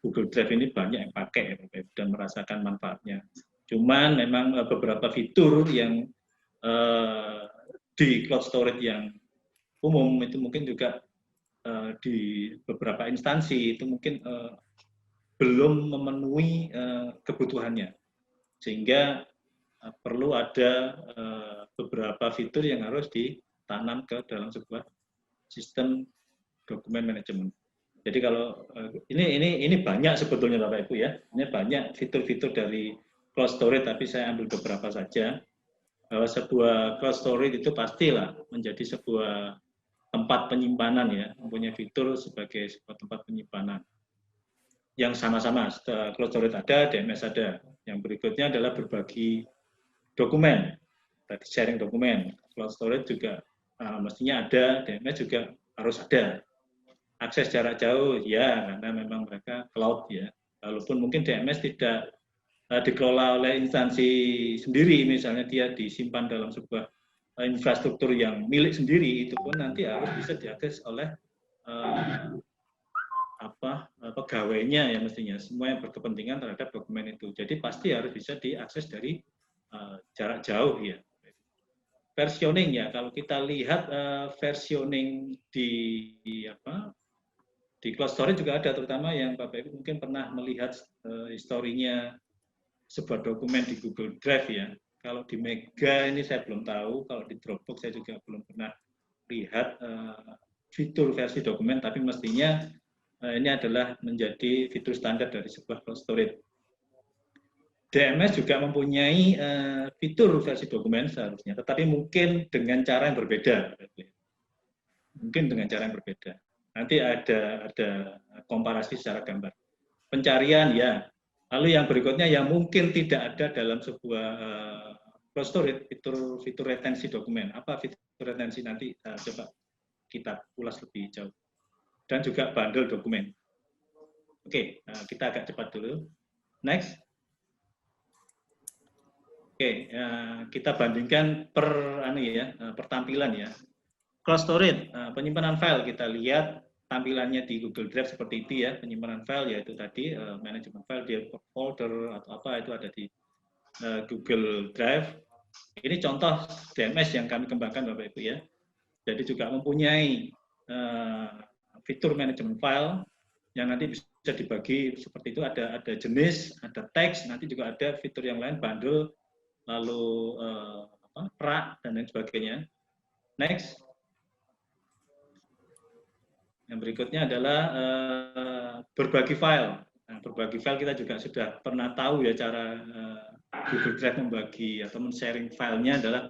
Google Drive ini banyak yang pakai ya, Bapak Ibu, dan merasakan manfaatnya. Cuman memang beberapa fitur yang di cloud storage yang umum itu mungkin juga di beberapa instansi itu mungkin belum memenuhi kebutuhannya, sehingga perlu ada beberapa fitur yang harus ditanam ke dalam sebuah sistem dokumen manajemen. Jadi kalau ini banyak sebetulnya Bapak Ibu ya, ini banyak fitur-fitur dari cloud storage, tapi saya ambil beberapa saja. Bahwa sebuah cloud storage itu pastilah menjadi sebuah tempat penyimpanan ya, mempunyai fitur sebagai sebuah tempat penyimpanan yang sama-sama. Cloud storage ada, DMS ada. Yang berikutnya adalah berbagi dokumen, tadi sharing dokumen. Cloud storage juga mestinya ada, DMS juga harus ada. Akses jarak jauh, ya, karena memang mereka cloud ya. Walaupun mungkin DMS tidak dikelola oleh instansi sendiri, misalnya dia disimpan dalam sebuah infrastruktur yang milik sendiri, itu pun nanti harus bisa diakses oleh pegawainya ya mestinya, semua yang berkepentingan terhadap dokumen itu. Jadi pasti harus bisa diakses dari jarak jauh ya. Versioning ya, kalau kita lihat versioning di cloud storage juga ada, terutama yang Bapak Ibu mungkin pernah melihat historinya sebuah dokumen di Google Drive ya. Kalau di Mega ini saya belum tahu, kalau di Dropbox saya juga belum pernah lihat fitur versi dokumen, tapi mestinya ini adalah menjadi fitur standar dari sebuah cloud storage. DMS juga mempunyai fitur versi dokumen seharusnya, tetapi mungkin dengan cara yang berbeda. Mungkin dengan cara yang berbeda. Nanti ada komparasi secara gambar. Pencarian ya. Lalu yang berikutnya yang mungkin tidak ada dalam sebuah cloud storage, fitur retensi dokumen. Apa fitur retensi nanti coba kita ulas lebih jauh. Dan juga bundle dokumen. Oke, kita agak cepat dulu. Next. Oke, kita bandingkan pertampilan ya. Cloud storage, penyimpanan file kita lihat tampilannya di Google Drive seperti itu ya, penyimpanan file yaitu tadi manajemen file di folder atau apa itu ada di Google Drive. Ini contoh DMS yang kami kembangkan Bapak Ibu ya. Jadi juga mempunyai fitur manajemen file yang nanti bisa dibagi seperti itu, ada jenis, ada teks, nanti juga ada fitur yang lain, bundle, lalu rak dan lain sebagainya. Next. Yang berikutnya adalah berbagi file. Nah, berbagi file kita juga sudah pernah tahu ya cara Google Drive membagi atau men-sharing filenya adalah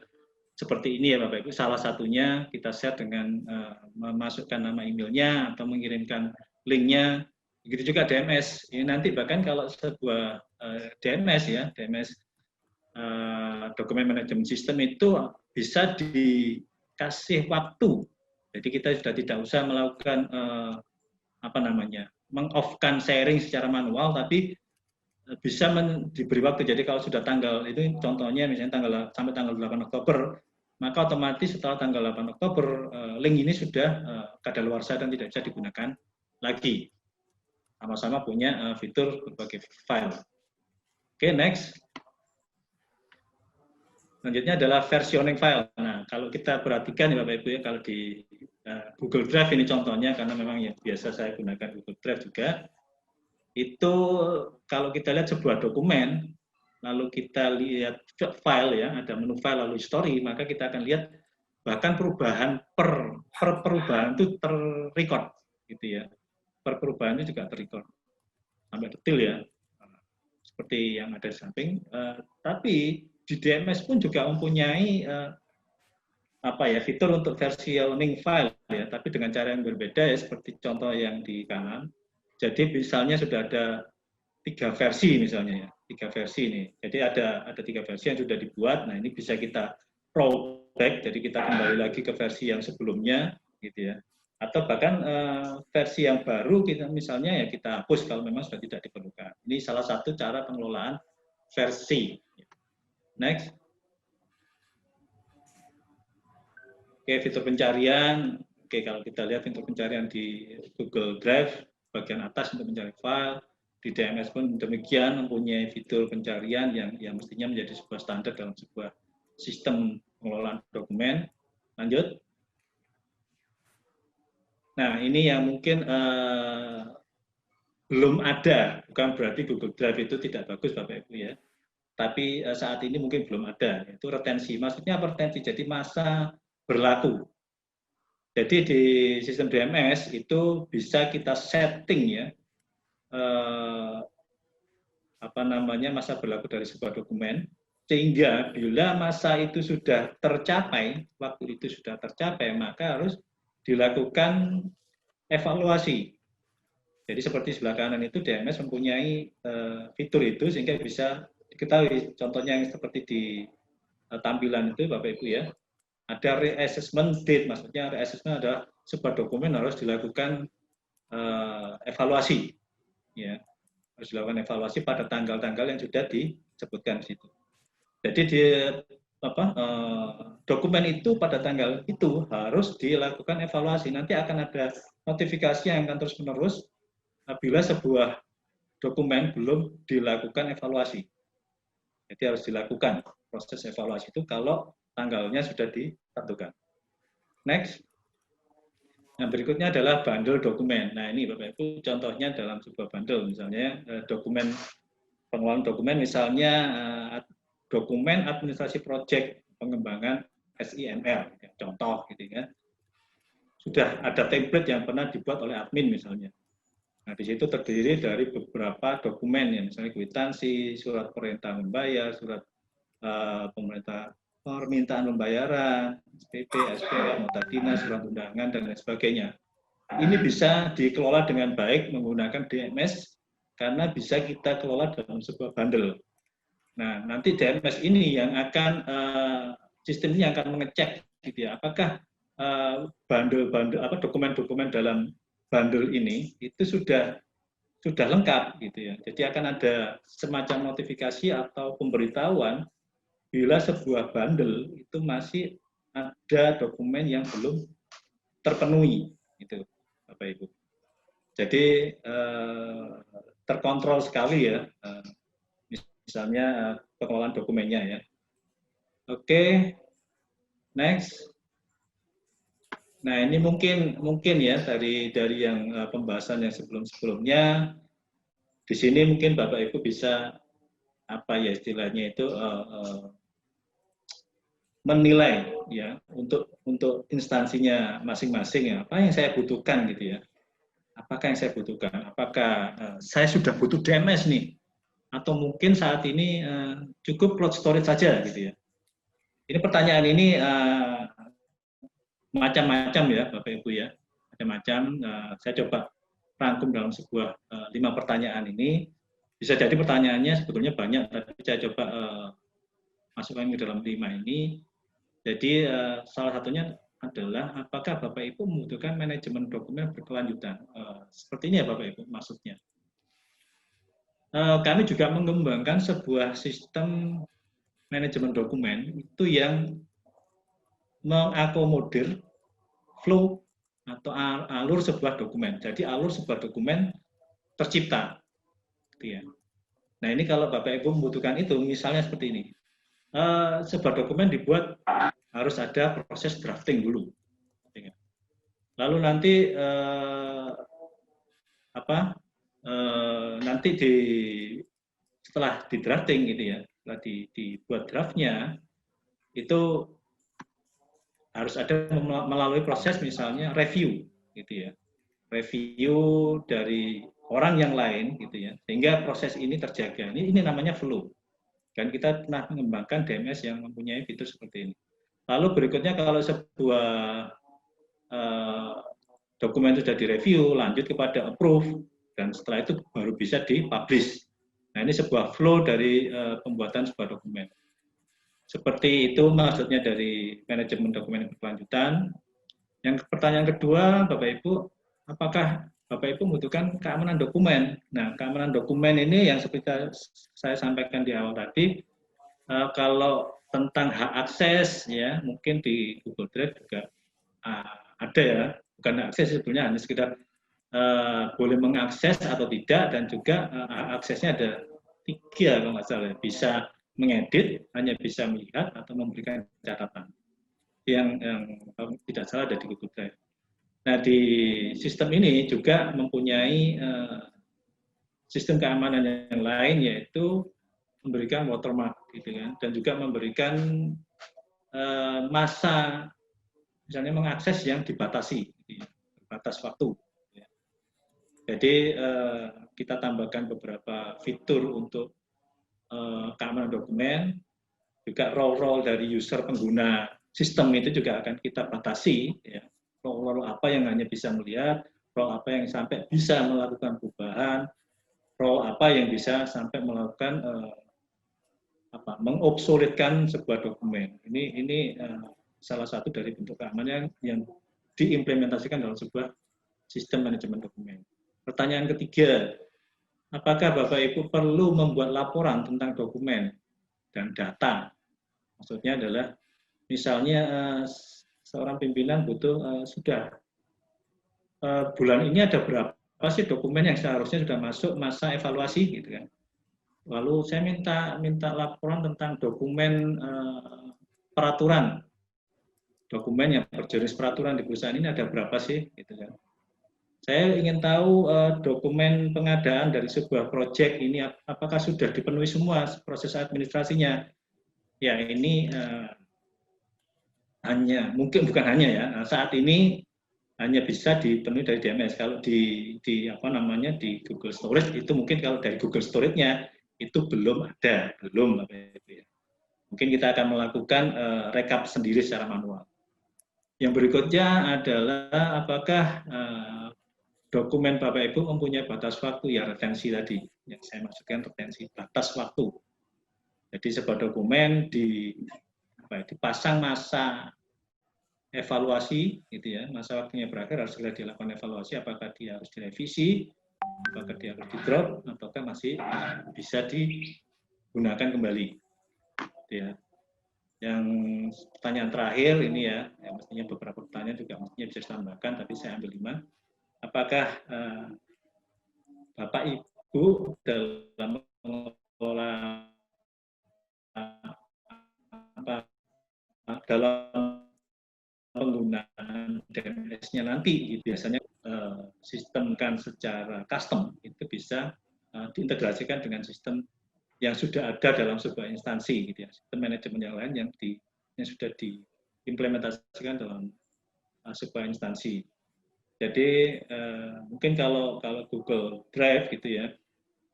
seperti ini ya Bapak Ibu. Salah satunya kita share dengan memasukkan nama emailnya atau mengirimkan linknya. Begitu juga DMS. Ini nanti bahkan kalau sebuah DMS ya, DMS dokumen manajemen sistem itu bisa dikasih waktu. Jadi kita sudah tidak usah melakukan meng-off-kan sharing secara manual, tapi bisa diberi waktu. Jadi kalau sudah tanggal itu, contohnya misalnya sampai tanggal 8 Oktober, maka otomatis setelah tanggal 8 Oktober link ini sudah kadaluarsa dan tidak bisa digunakan lagi. Sama-sama punya fitur berbagai file. Oke, next. Selanjutnya adalah versioning file. Nah, kalau kita perhatikan ya Bapak Ibu ya, kalau di Google Drive ini contohnya, karena memang yang biasa saya gunakan Google Drive juga, itu kalau kita lihat sebuah dokumen, lalu kita lihat file ya, ada menu file lalu history, maka kita akan lihat bahkan perubahan per perubahan itu terrecord gitu ya. Per perubahan itu juga terrecord sampai detail ya. Seperti yang ada di samping, tapi di DMS pun juga mempunyai fitur untuk versioning file ya, tapi dengan cara yang berbeda ya, seperti contoh yang di kanan. Jadi misalnya sudah ada 3 versi misalnya ya, 3 versi ini. Jadi ada 3 versi yang sudah dibuat. Nah, ini bisa kita rollback, jadi kita kembali lagi ke versi yang sebelumnya gitu ya. Atau bahkan versi yang baru kita misalnya ya kita hapus kalau memang sudah tidak diperlukan. Ini salah satu cara pengelolaan versi. Next. Oke, fitur pencarian. Oke, kalau kita lihat fitur pencarian di Google Drive, bagian atas untuk mencari file. Di DMS pun demikian, mempunyai fitur pencarian yang mestinya menjadi sebuah standar dalam sebuah sistem pengelolaan dokumen. Lanjut. Nah, ini yang mungkin belum ada. Bukan berarti Google Drive itu tidak bagus, Bapak Ibu ya. tapi saat ini mungkin belum ada, yaitu retensi. Maksudnya apa retensi? Jadi masa berlaku. Jadi di sistem DMS itu bisa kita setting ya, masa berlaku dari sebuah dokumen, sehingga bila masa itu sudah tercapai, waktu itu sudah tercapai, maka harus dilakukan evaluasi. Jadi seperti sebelah kanan itu DMS mempunyai fitur itu sehingga bisa diketahui. Contohnya yang seperti di tampilan itu Bapak Ibu ya, ada reassessment date, maksudnya reassessment adalah sebuah dokumen harus dilakukan evaluasi, ya harus dilakukan evaluasi pada tanggal-tanggal yang sudah disebutkan di situ. Jadi di dokumen itu pada tanggal itu harus dilakukan evaluasi. Nanti akan ada notifikasi yang akan terus-menerus bila sebuah dokumen belum dilakukan evaluasi. Jadi harus dilakukan proses evaluasi itu kalau tanggalnya sudah ditentukan. Next. Yang berikutnya adalah bundle dokumen. Nah ini Bapak Ibu contohnya dalam sebuah bundle, misalnya dokumen pengelolaan dokumen, misalnya dokumen administrasi proyek pengembangan SIML, contoh gitu ya. Sudah ada template yang pernah dibuat oleh admin misalnya. Nah, di situ terdiri dari beberapa dokumen, ya, misalnya kwitansi, surat perintah membayar, surat permintaan pembayaran, SPP, SPA, nota dinas, surat undangan, dan lain sebagainya. Ini bisa dikelola dengan baik menggunakan DMS, karena bisa kita kelola dalam sebuah bundle. Nah, nanti DMS ini yang akan, sistem ini akan mengecek, gitu ya, apakah dokumen-dokumen dalam bundle ini itu sudah lengkap gitu ya. Jadi akan ada semacam notifikasi atau pemberitahuan bila sebuah bundle itu masih ada dokumen yang belum terpenuhi gitu Bapak Ibu. Jadi terkontrol sekali ya, misalnya pengelolaan dokumennya ya. Oke, next. Nah, ini mungkin ya dari yang pembahasan yang sebelumnya. Di sini mungkin Bapak Ibu bisa apa ya istilahnya itu menilai ya untuk instansinya masing-masing ya, apa yang saya butuhkan gitu ya. Apakah yang saya butuhkan? Apakah saya sudah butuh DMS nih? Atau mungkin saat ini cukup cloud storage saja gitu ya. Ini pertanyaan ini macam-macam ya Bapak Ibu ya, macam-macam. Saya coba rangkum dalam sebuah 5 pertanyaan ini. Bisa jadi pertanyaannya sebetulnya banyak, tapi saya coba masukkan ke dalam 5 ini. Jadi salah satunya adalah apakah Bapak Ibu membutuhkan manajemen dokumen berkelanjutan. Seperti ini ya Bapak Ibu maksudnya. Kami juga mengembangkan sebuah sistem manajemen dokumen itu yang mengakomodir flow atau alur sebuah dokumen. Jadi alur sebuah dokumen tercipta. Gitu ya. Nah ini kalau Bapak Ibu membutuhkan itu, misalnya seperti ini. Sebuah dokumen dibuat harus ada proses drafting dulu. Lalu nanti setelah di drafting gitu ya, setelah dibuat draftnya itu harus ada melalui proses misalnya review gitu ya, review dari orang yang lain gitu ya, sehingga proses ini terjaga. Ini namanya flow. Dan kita pernah mengembangkan DMS yang mempunyai fitur seperti ini. Lalu berikutnya kalau sebuah dokumen sudah direview, lanjut kepada approve, dan setelah itu baru bisa dipublish. Nah ini sebuah flow dari pembuatan sebuah dokumen. Seperti itu maksudnya dari manajemen dokumen berkelanjutan. Yang pertanyaan kedua, Bapak Ibu, apakah Bapak Ibu membutuhkan keamanan dokumen? Nah, keamanan dokumen ini yang seperti saya sampaikan di awal tadi, kalau tentang hak akses, ya mungkin di Google Drive juga ada ya, bukan hak akses sebetulnya, hanya sekedar boleh mengakses atau tidak, dan juga hak aksesnya ada 3 kalau nggak salah, bisa mengedit, hanya bisa melihat atau memberikan catatan. Yang tidak salah ada di Google Drive. Nah, di sistem ini juga mempunyai sistem keamanan yang lain, yaitu memberikan watermark gitu kan, dan juga memberikan masa misalnya mengakses yang dibatasi, batas waktu. Jadi kita tambahkan beberapa fitur untuk keamanan dokumen, juga role-role dari user pengguna sistem itu juga akan kita batasi. Ya. Role-role apa yang hanya bisa melihat, role apa yang sampai bisa melakukan perubahan, role apa yang bisa sampai melakukan mengobsolitkan sebuah dokumen. Ini salah satu dari bentuk keamanan yang diimplementasikan dalam sebuah sistem manajemen dokumen. Pertanyaan ketiga, apakah Bapak Ibu perlu membuat laporan tentang dokumen dan data? Maksudnya adalah misalnya seorang pimpinan butuh sudah bulan ini ada berapa sih dokumen yang seharusnya sudah masuk masa evaluasi gitu kan. Lalu saya minta laporan tentang dokumen peraturan. Dokumen yang berjenis peraturan di perusahaan ini ada berapa sih gitu kan. Saya ingin tahu dokumen pengadaan dari sebuah proyek ini apakah sudah dipenuhi semua proses administrasinya. Ya ini hanya mungkin bukan hanya ya saat ini hanya bisa dipenuhi dari DMS. Kalau di Google Storage itu mungkin kalau dari Google Storage-nya itu belum ada, Mungkin kita akan melakukan rekap sendiri secara manual. Yang berikutnya adalah apakah dokumen Bapak Ibu mempunyai batas waktu ya, retensi tadi yang saya maksudkan, retensi batas waktu. Jadi sebuah dokumen dipasang masa evaluasi gitu ya, masa waktunya berakhir harus segera dilakukan evaluasi, apakah dia harus direvisi, apakah dia harus di drop, ataukah masih bisa digunakan kembali. Gitu ya. Yang pertanyaan terakhir ini ya, mestinya beberapa pertanyaan juga mestinya bisa ditambahkan, tapi saya ambil 5. Apakah Bapak Ibu dalam mengelola dalam penggunaan DMS-nya nanti biasanya sistemkan secara custom itu bisa diintegrasikan dengan sistem yang sudah ada dalam sebuah instansi gitu ya, sistem manajemen yang lain yang sudah diimplementasikan dalam sebuah instansi. Jadi mungkin kalau Google Drive gitu ya,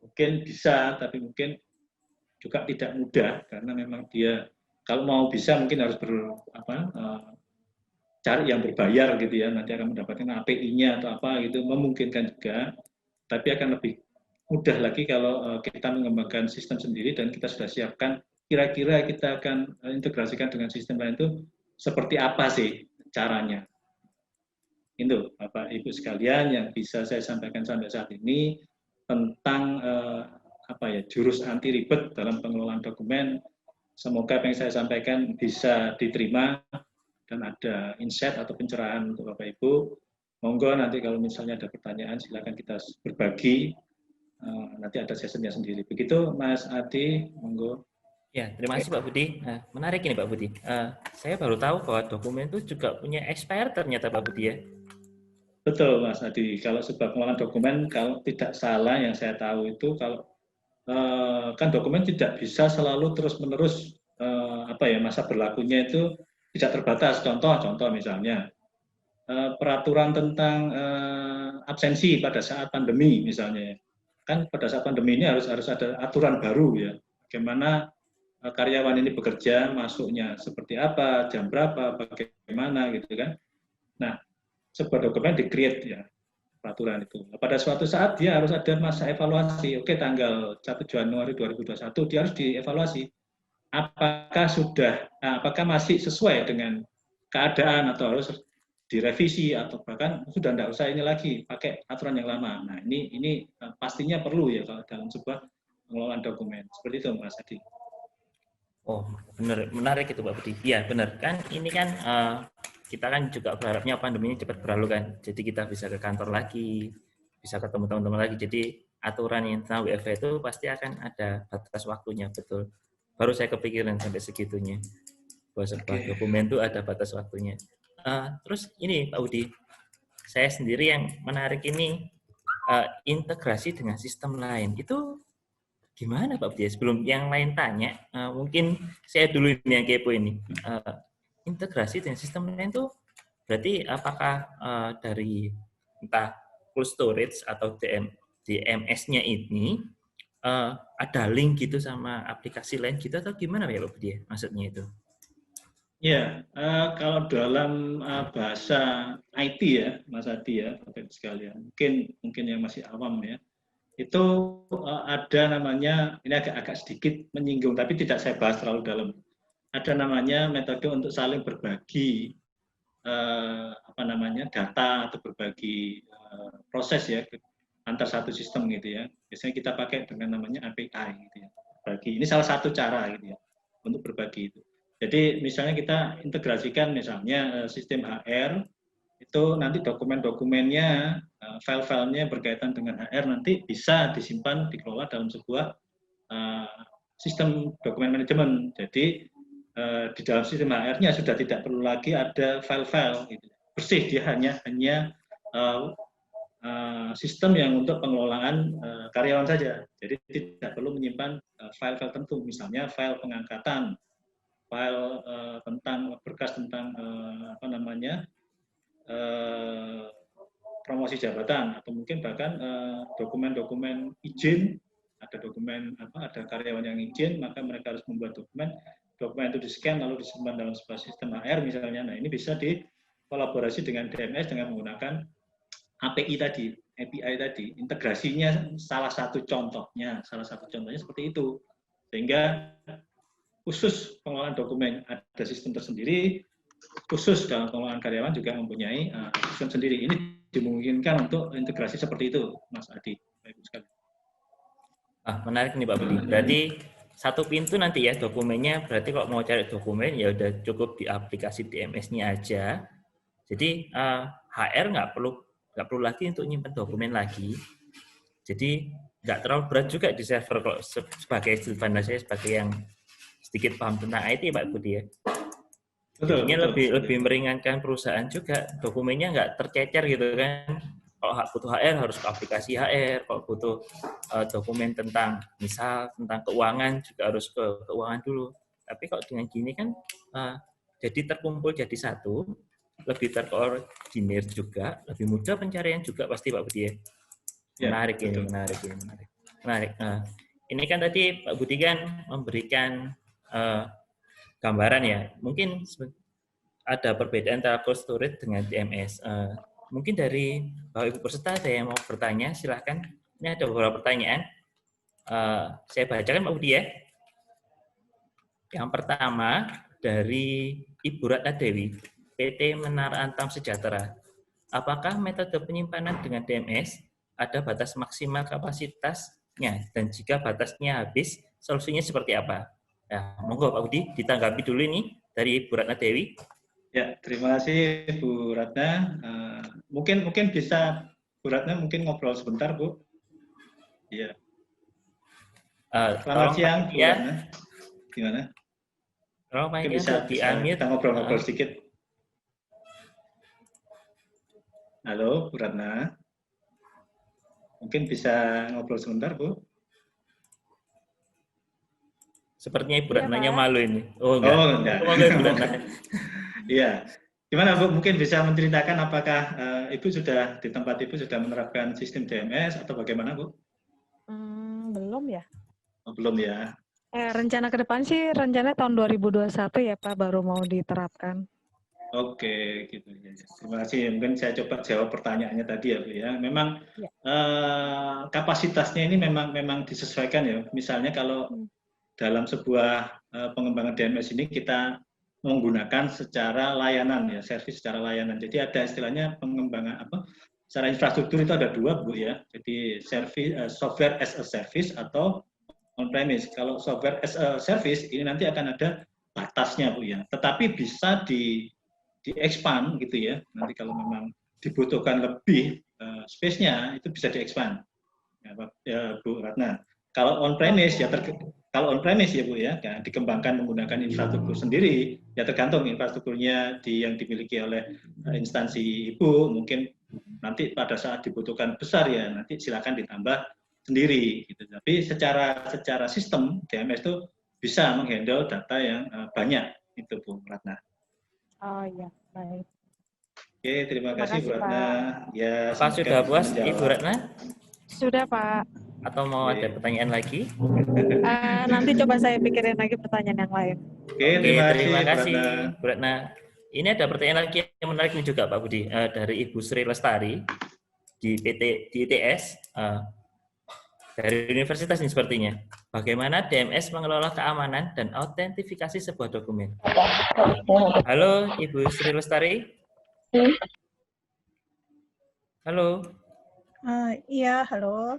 mungkin bisa, tapi mungkin juga tidak mudah karena memang dia kalau mau bisa mungkin harus cari yang berbayar gitu ya, nanti akan mendapatkan API-nya atau apa gitu, memungkinkan juga, tapi akan lebih mudah lagi kalau kita mengembangkan sistem sendiri dan kita sudah siapkan kira-kira kita akan integrasikan dengan sistem lain itu seperti apa sih caranya. Itu Bapak Ibu sekalian yang bisa saya sampaikan sampai saat ini tentang jurus anti ribet dalam pengelolaan dokumen. Semoga apa yang saya sampaikan bisa diterima dan ada insight atau pencerahan untuk Bapak Ibu. Monggo nanti kalau misalnya ada pertanyaan silakan kita berbagi. Nanti ada sessionnya sendiri. Begitu Mas Adi, monggo. Ya, terima kasih Pak Budi. Nah, menarik ini Pak Budi. Saya baru tahu bahwa dokumen itu juga punya expire ternyata Pak Budi ya. Betul Mas Adi. Kalau sebuah pengelolaan dokumen, kalau tidak salah yang saya tahu itu kalau kan dokumen tidak bisa selalu terus-menerus masa berlakunya itu tidak terbatas. Contoh misalnya peraturan tentang absensi pada saat pandemi misalnya. Kan pada saat pandemi ini harus ada aturan baru ya. Bagaimana karyawan ini bekerja, masuknya seperti apa, jam berapa, bagaimana gitu kan. Nah, sebuah dokumen di-create ya peraturan itu. Pada suatu saat dia harus ada masa evaluasi. Oke, tanggal 1 Januari 2021 dia harus dievaluasi. Apakah masih sesuai dengan keadaan atau harus direvisi atau bahkan sudah tidak usah ini lagi pakai aturan yang lama. Nah ini pastinya perlu ya kalau dalam sebuah pengelolaan dokumen seperti itu Mas Adi. Oh benar, menarik itu Pak Budi. Iya benar kan ini kan kita kan juga berharapnya pandemi ini cepat berlalu kan. Jadi kita bisa ke kantor lagi, bisa ketemu teman-teman lagi. Jadi aturan yang tentang WFH itu pasti akan ada batas waktunya betul. Baru saya kepikiran sampai segitunya bahwa sebuah dokumen itu ada batas waktunya. Terus ini Pak Budi, saya sendiri yang menarik ini integrasi dengan sistem lain. Itu gimana Pak Budi? Sebelum yang lain tanya, mungkin saya dulu ini yang kepo ini. Integrasi dengan sistem lain itu berarti apakah dari entah cold storage atau DMS-nya ini ada link gitu sama aplikasi lain gitu atau gimana ya Pak Budi? Maksudnya itu? Ya, kalau dalam bahasa IT ya, Mas Adi ya, Bapak Ibu sekalian, mungkin yang masih awam ya, itu ada namanya, ini agak sedikit menyinggung, tapi tidak saya bahas terlalu dalam. Ada namanya metode untuk saling berbagi data atau berbagi proses ya antar satu sistem gitu ya. Biasanya kita pakai dengan namanya API gitu ya. Berbagi. Ini salah satu cara gitu ya untuk berbagi itu. Jadi misalnya kita integrasikan misalnya sistem HR itu nanti dokumen-dokumennya, file-filenya berkaitan dengan HR nanti bisa disimpan, dikelola dalam sebuah sistem dokumen manajemen. Jadi di dalam sistem HR-nya sudah tidak perlu lagi ada file-file, gitu. Bersih dia hanya sistem yang untuk pengelolaan karyawan saja. Jadi tidak perlu menyimpan file-file tertentu, misalnya file pengangkatan, file tentang berkas tentang promosi jabatan, atau mungkin bahkan dokumen-dokumen izin, ada dokumen ada karyawan yang izin, maka mereka harus membuat dokumen itu di-scan lalu disimpan dalam sebuah sistem HR misalnya. Nah, ini bisa dikolaborasi dengan DMS dengan menggunakan API tadi, integrasinya salah satu contohnya seperti itu. Sehingga khusus pengelolaan dokumen ada sistem tersendiri, khusus dalam pengelolaan karyawan juga mempunyai sistem sendiri. Ini dimungkinkan untuk integrasi seperti itu, Mas Adi. Menarik nih Pak Budi. Berarti satu pintu nanti ya dokumennya. Berarti kalau mau cari dokumen ya udah cukup di aplikasi DMS-nya aja. Jadi HR nggak perlu lagi untuk nyimpen dokumen lagi. Jadi nggak terlalu berat juga di server kalau sebagai saya sebagai yang sedikit paham tentang IT Pak Budi ya. Jadinya lebih meringankan perusahaan juga, dokumennya nggak tercecer gitu kan. Kalau butuh HR harus ke aplikasi HR, kalau butuh dokumen tentang tentang keuangan juga harus ke keuangan dulu. Tapi kalau dengan gini kan jadi terkumpul jadi satu, lebih terkoordinir juga, lebih mudah pencarian juga pasti Pak Budi ya. Menarik ini, menarik. Ini kan tadi Pak Budi kan memberikan gambaran ya. Mungkin ada perbedaan antara cold storage dengan DMS. Mungkin dari Bapak Ibu peserta ada yang mau bertanya, silahkan. Ini ada beberapa pertanyaan. Saya bacakan Pak Budi ya. Yang pertama dari Ibu Ratna Dewi, PT Menara Antam Sejahtera. Apakah metode penyimpanan dengan DMS ada batas maksimal kapasitasnya, dan jika batasnya habis, solusinya seperti apa? Ya, monggo Pak Budi ditanggapi dulu ini dari Bu Ratna Dewi. Ya, terima kasih Bu Ratna. Mungkin bisa Bu Ratna mungkin ngobrol sebentar, Bu. Iya. Selamat siang, Bu Ratna. Gimana? Mungkin bisa kita ngobrol-ngobrol sedikit. Halo, Bu Ratna. Mungkin bisa ngobrol sebentar, Bu. Sepertinya Ibu Ratnanya malu ini. Enggak. Iya. Gimana Bu? Mungkin bisa menceritakan apakah Ibu sudah di tempat Ibu sudah menerapkan sistem DMS atau bagaimana Bu? Belum ya. Belum ya. Rencana ke depan sih rencananya tahun 2021 ya Pak baru mau diterapkan. Oke, gitu. Terima kasih. Mungkin saya coba jawab pertanyaannya tadi ya Bu ya. Memang kapasitasnya ini memang disesuaikan ya. Misalnya kalau dalam sebuah pengembangan DMS ini kita menggunakan secara layanan ya, servis secara layanan. Jadi ada istilahnya pengembangan secara infrastruktur itu ada dua Bu ya. Jadi software as a service atau on-premise. Kalau software as a service ini nanti akan ada batasnya Bu ya. Tetapi bisa di-expand gitu ya. Nanti kalau memang dibutuhkan lebih space-nya itu bisa di-expand. Ya, Bu Ratna. Kalau on-premise ya Bu ya, dikembangkan menggunakan infrastruktur sendiri, ya tergantung infrastrukturnya yang dimiliki oleh instansi Ibu, mungkin nanti pada saat dibutuhkan besar ya, nanti silakan ditambah sendiri gitu. Tapi secara sistem DMS itu bisa menghandle data yang banyak itu Bu Ratna. Oh iya, baik. Oke, terima kasih Bu Makasih, Ratna. Pak. Ya, Apa semoga sudah bisa puas menjawab. Ibu Ratna? Sudah, Pak. Atau mau Oke. ada pertanyaan lagi? Nanti coba saya pikirin lagi pertanyaan yang lain. Oke, Oke, terima Bu kasih Ratna. Bu Ratna. Ini ada pertanyaan lagi yang menarik nih juga Pak Budi, dari Ibu Sri Lestari di ITS, dari universitas ini sepertinya. Bagaimana DMS mengelola keamanan dan autentifikasi sebuah dokumen? Halo Ibu Sri Lestari. Halo. Iya, halo.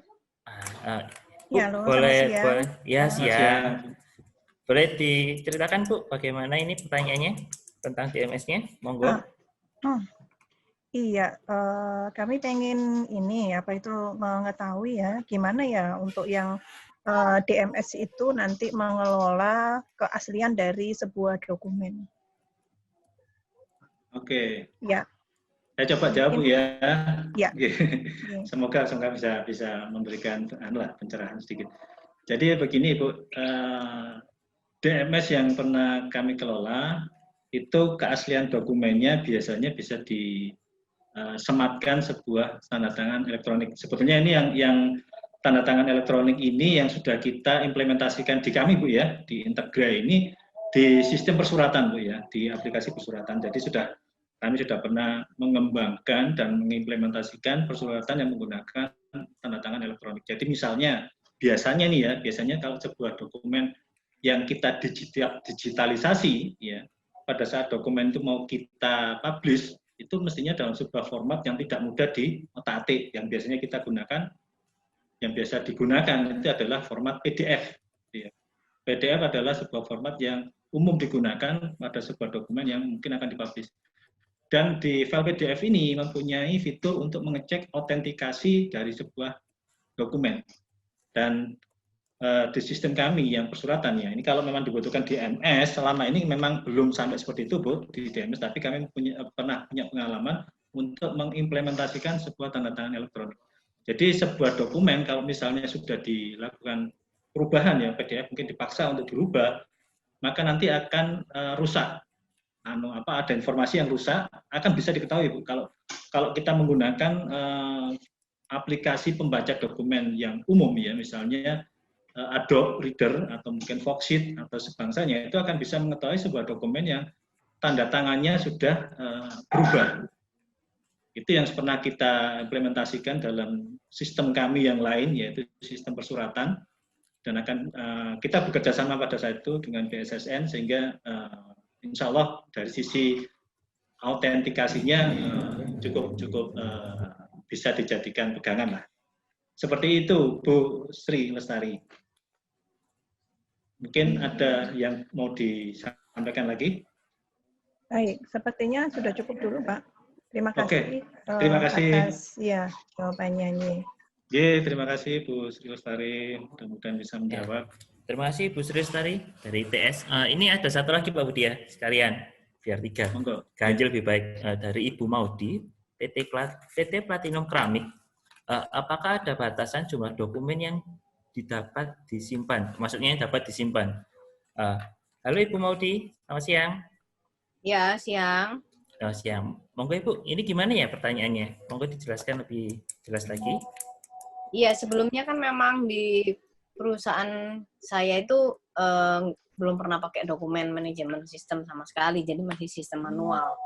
Bu, Ya, halo, boleh, selamat siang. boleh. Ya, Selamat siang. siang. Boleh diceritakan Bu, bagaimana ini pertanyaannya tentang DMS-nya? Monggo. Iya, kami pengen ini apa itu mengetahui ya, gimana ya untuk yang DMS itu nanti mengelola keaslian dari sebuah dokumen. Oke. Ya. Saya coba jawab Bu ya. Ya. Semoga bisa memberikan pencerahan sedikit. Jadi begini Bu, DMS yang pernah kami kelola itu keaslian dokumennya biasanya bisa disematkan sebuah tanda tangan elektronik. Sebetulnya ini yang tanda tangan elektronik ini yang sudah kita implementasikan di kami Bu ya, di Integra ini di sistem persuratan Bu ya, di aplikasi persuratan. Jadi kami sudah pernah mengembangkan dan mengimplementasikan persuratan yang menggunakan tanda tangan elektronik. Jadi biasanya kalau sebuah dokumen yang kita digitalisasi, ya, pada saat dokumen itu mau kita publish, itu mestinya dalam sebuah format yang tidak mudah diotak-atik. Yang biasanya kita gunakan, yang biasa digunakan itu adalah format PDF. Ya. PDF adalah sebuah format yang umum digunakan pada sebuah dokumen yang mungkin akan dipublish. Dan di file PDF ini mempunyai fitur untuk mengecek autentikasi dari sebuah dokumen. Dan di sistem kami yang persuratannya, ini kalau memang dibutuhkan DMS, selama ini memang belum sampai seperti itu Bu, di DMS, tapi kami pernah punya pengalaman untuk mengimplementasikan sebuah tanda tangan elektronik. Jadi sebuah dokumen kalau misalnya sudah dilakukan perubahan ya, PDF mungkin dipaksa untuk dirubah, maka nanti akan rusak. Ada informasi yang rusak akan bisa diketahui Bu. Kalau kita menggunakan aplikasi pembaca dokumen yang umum ya, misalnya Adobe Reader atau mungkin Foxit atau sebangsanya, itu akan bisa mengetahui sebuah dokumen yang tanda tangannya sudah berubah. Itu yang pernah kita implementasikan dalam sistem kami yang lain, yaitu sistem persuratan, dan akan kita bekerja sama pada saat itu dengan BSSN, sehingga insya Allah dari sisi autentikasinya cukup bisa dijadikan pegangan lah. Seperti itu Bu Sri Lestari. Mungkin ada yang mau disampaikan lagi? Baik, sepertinya sudah cukup dulu Pak. Terima kasih. Terima kasih atas jawabannya ini. Terima kasih Bu Sri Lestari. Mudah-mudahan bisa menjawab. Terima kasih Bu Sri Lestari dari ITS. Ini ada satu lagi Pak Budi ya, sekalian biar 3. Monggo. Ganjil lebih baik, dari Ibu Maudi, PT Platinum Keramik. Apakah ada batasan jumlah dokumen yang didapat disimpan? Maksudnya yang dapat disimpan. Halo Ibu Maudi, selamat siang. Ya, siang. Selamat siang. Monggo Ibu, ini gimana ya pertanyaannya? Monggo dijelaskan lebih jelas lagi. Iya, sebelumnya kan memang di perusahaan saya itu belum pernah pakai dokumen manajemen sistem sama sekali, jadi masih sistem manual.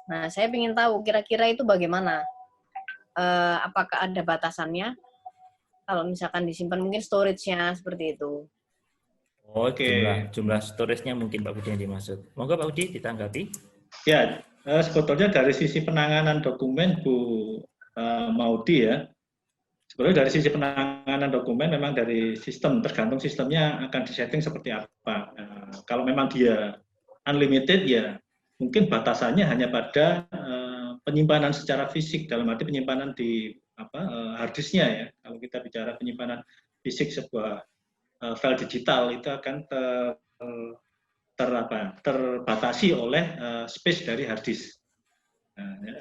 Nah, saya ingin tahu kira-kira itu bagaimana? Apakah ada batasannya? Kalau misalkan disimpan mungkin storage-nya seperti itu. Oh, jumlah storage-nya mungkin Pak Budi yang dimaksud. Monggo Pak Budi ditanggapi. Ya, sebetulnya dari sisi penanganan dokumen Bu Maudi ya, sebetulnya dari sisi penanganan dokumen memang dari sistem, tergantung sistemnya akan disetting seperti apa. Kalau memang dia unlimited ya, mungkin batasannya hanya pada penyimpanan secara fisik, dalam arti penyimpanan di hard disk-nya ya. Kalau kita bicara penyimpanan fisik sebuah file digital itu akan terbatasi oleh space dari hard disk.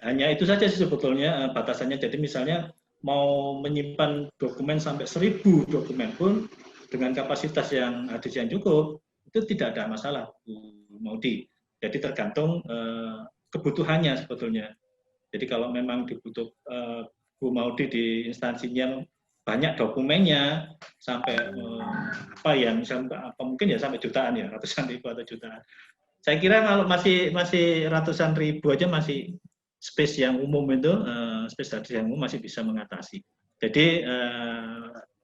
Hanya itu saja sih sebetulnya batasannya. Jadi misalnya mau menyimpan dokumen sampai 1000 dokumen pun dengan kapasitas yang hadis yang cukup itu tidak ada masalah, Bu Maudi. Jadi tergantung kebutuhannya sebetulnya. Jadi kalau memang dibutuh Bu Maudi di instansinya banyak dokumennya sampai mungkin ya sampai jutaan ya, ratusan ribu atau jutaan. Saya kira kalau masih ratusan ribu aja masih space yang umum itu, space hadis yang umum masih bisa mengatasi. Jadi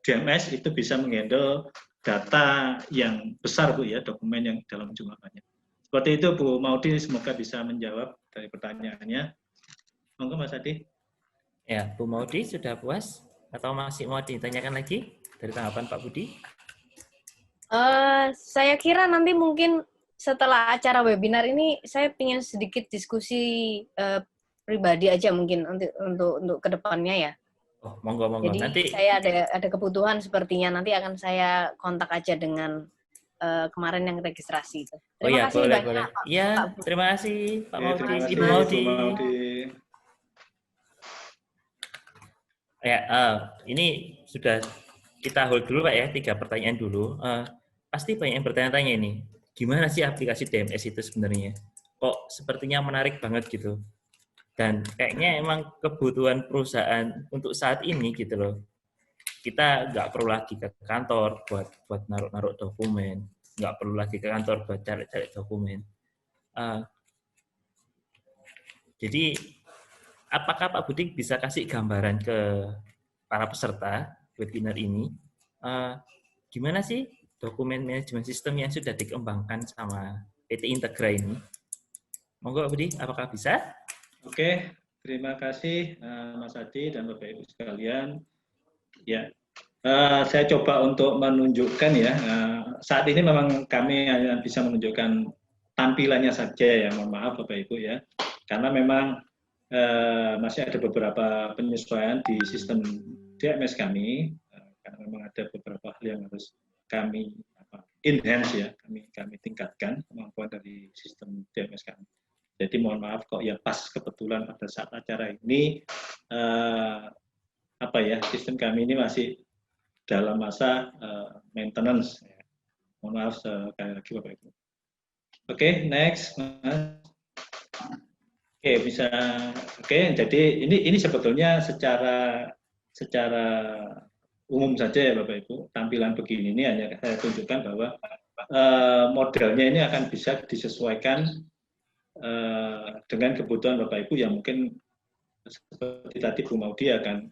DMS itu bisa menghandle data yang besar Bu ya, dokumen yang dalam jumlah banyak. Seperti itu Bu Maudi, semoga bisa menjawab dari pertanyaannya. Monggo Mas Adi. Ya, Bu Maudi sudah puas atau masih mau ditanyakan lagi dari tanggapan Pak Budi? Saya kira nanti mungkin setelah acara webinar ini saya ingin sedikit diskusi pribadi aja mungkin untuk kedepannya ya. Oh, monggo. Jadi Nanti saya ada kebutuhan sepertinya, nanti akan saya kontak aja dengan kemarin yang registrasi itu. Terima kasih boleh, banyak, boleh. Pak. Iya, terima kasih Pak Maudi, Terima kasih Ibu Maudi. Bu Maudi. Ya, ini sudah kita hold dulu Pak ya, 3 pertanyaan dulu. Pasti banyak yang bertanya-tanya ini, gimana sih aplikasi DMS itu sebenarnya? Kok sepertinya menarik banget gitu. Dan kayaknya emang kebutuhan perusahaan untuk saat ini gitu loh. Kita nggak perlu lagi ke kantor buat naruh dokumen, nggak perlu lagi ke kantor buat cari dokumen. Jadi apakah Pak Budi bisa kasih gambaran ke para peserta webinar ini, gimana sih dokumen manajemen sistem yang sudah dikembangkan sama PT Integra ini? Monggo Pak Budi, apakah bisa? Oke, terima kasih Mas Adi dan Bapak Ibu sekalian. Ya, saya coba untuk menunjukkan ya. Saat ini memang kami hanya bisa menunjukkan tampilannya saja ya, mohon maaf Bapak Ibu ya, karena memang masih ada beberapa penyesuaian di sistem DMS kami, karena memang ada beberapa hal yang harus kami enhance ya, kami tingkatkan kemampuan dari sistem DMS kami. Jadi mohon maaf kok ya pas kebetulan pada saat acara ini sistem kami ini masih dalam masa maintenance. Ya. Mohon maaf sekali lagi Bapak Ibu. Oke, next Mas. Oke, bisa. Oke, jadi ini sebetulnya secara umum saja ya Bapak Ibu. Tampilan begini ini hanya saya tunjukkan bahwa modelnya ini akan bisa disesuaikan dengan kebutuhan Bapak Ibu yang mungkin seperti tadi Bu Maudi akan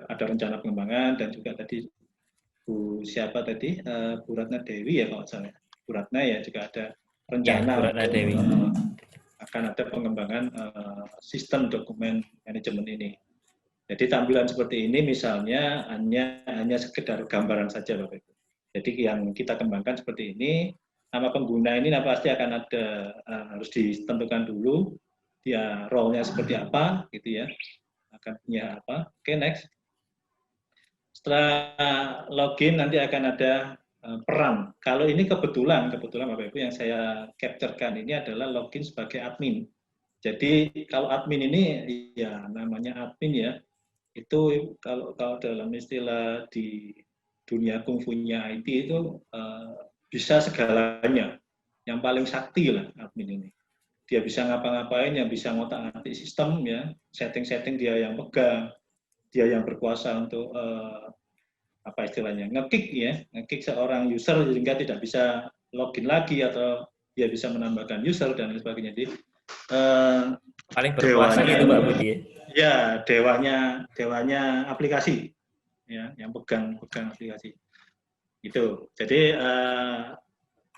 ada rencana pengembangan, dan juga tadi Bu siapa tadi Bu Ratna Dewi ya kalau saya Bu Ratna ya juga ada rencana Bu Ratna Dewi. Akan ada pengembangan sistem dokumen manajemen ini. Jadi tampilan seperti ini misalnya hanya sekedar gambaran saja Bapak Ibu. Jadi yang kita kembangkan seperti ini. Nama pengguna ini pasti akan ada, harus ditentukan dulu dia role-nya seperti apa gitu ya, akan punya apa. Oke, next. Setelah login nanti akan ada peran. Kalau ini kebetulan Bapak Ibu yang saya capture-kan ini adalah login sebagai admin. Jadi kalau admin ini ya namanya admin ya, itu kalau dalam istilah di dunia kungfunya IT itu bisa segalanya, yang paling sakti lah admin ini. Dia bisa ngapa-ngapain, yang bisa ngotak-ngatik sistem ya, setting-setting dia yang pegang, dia yang berkuasa untuk apa istilahnya, nge-kick seorang user sehingga tidak bisa login lagi, atau dia bisa menambahkan user dan lain sebagainya. Jadi paling berkuasa gitu Pak Budi. Ya, dewanya aplikasi ya, yang pegang aplikasi. Itu. Jadi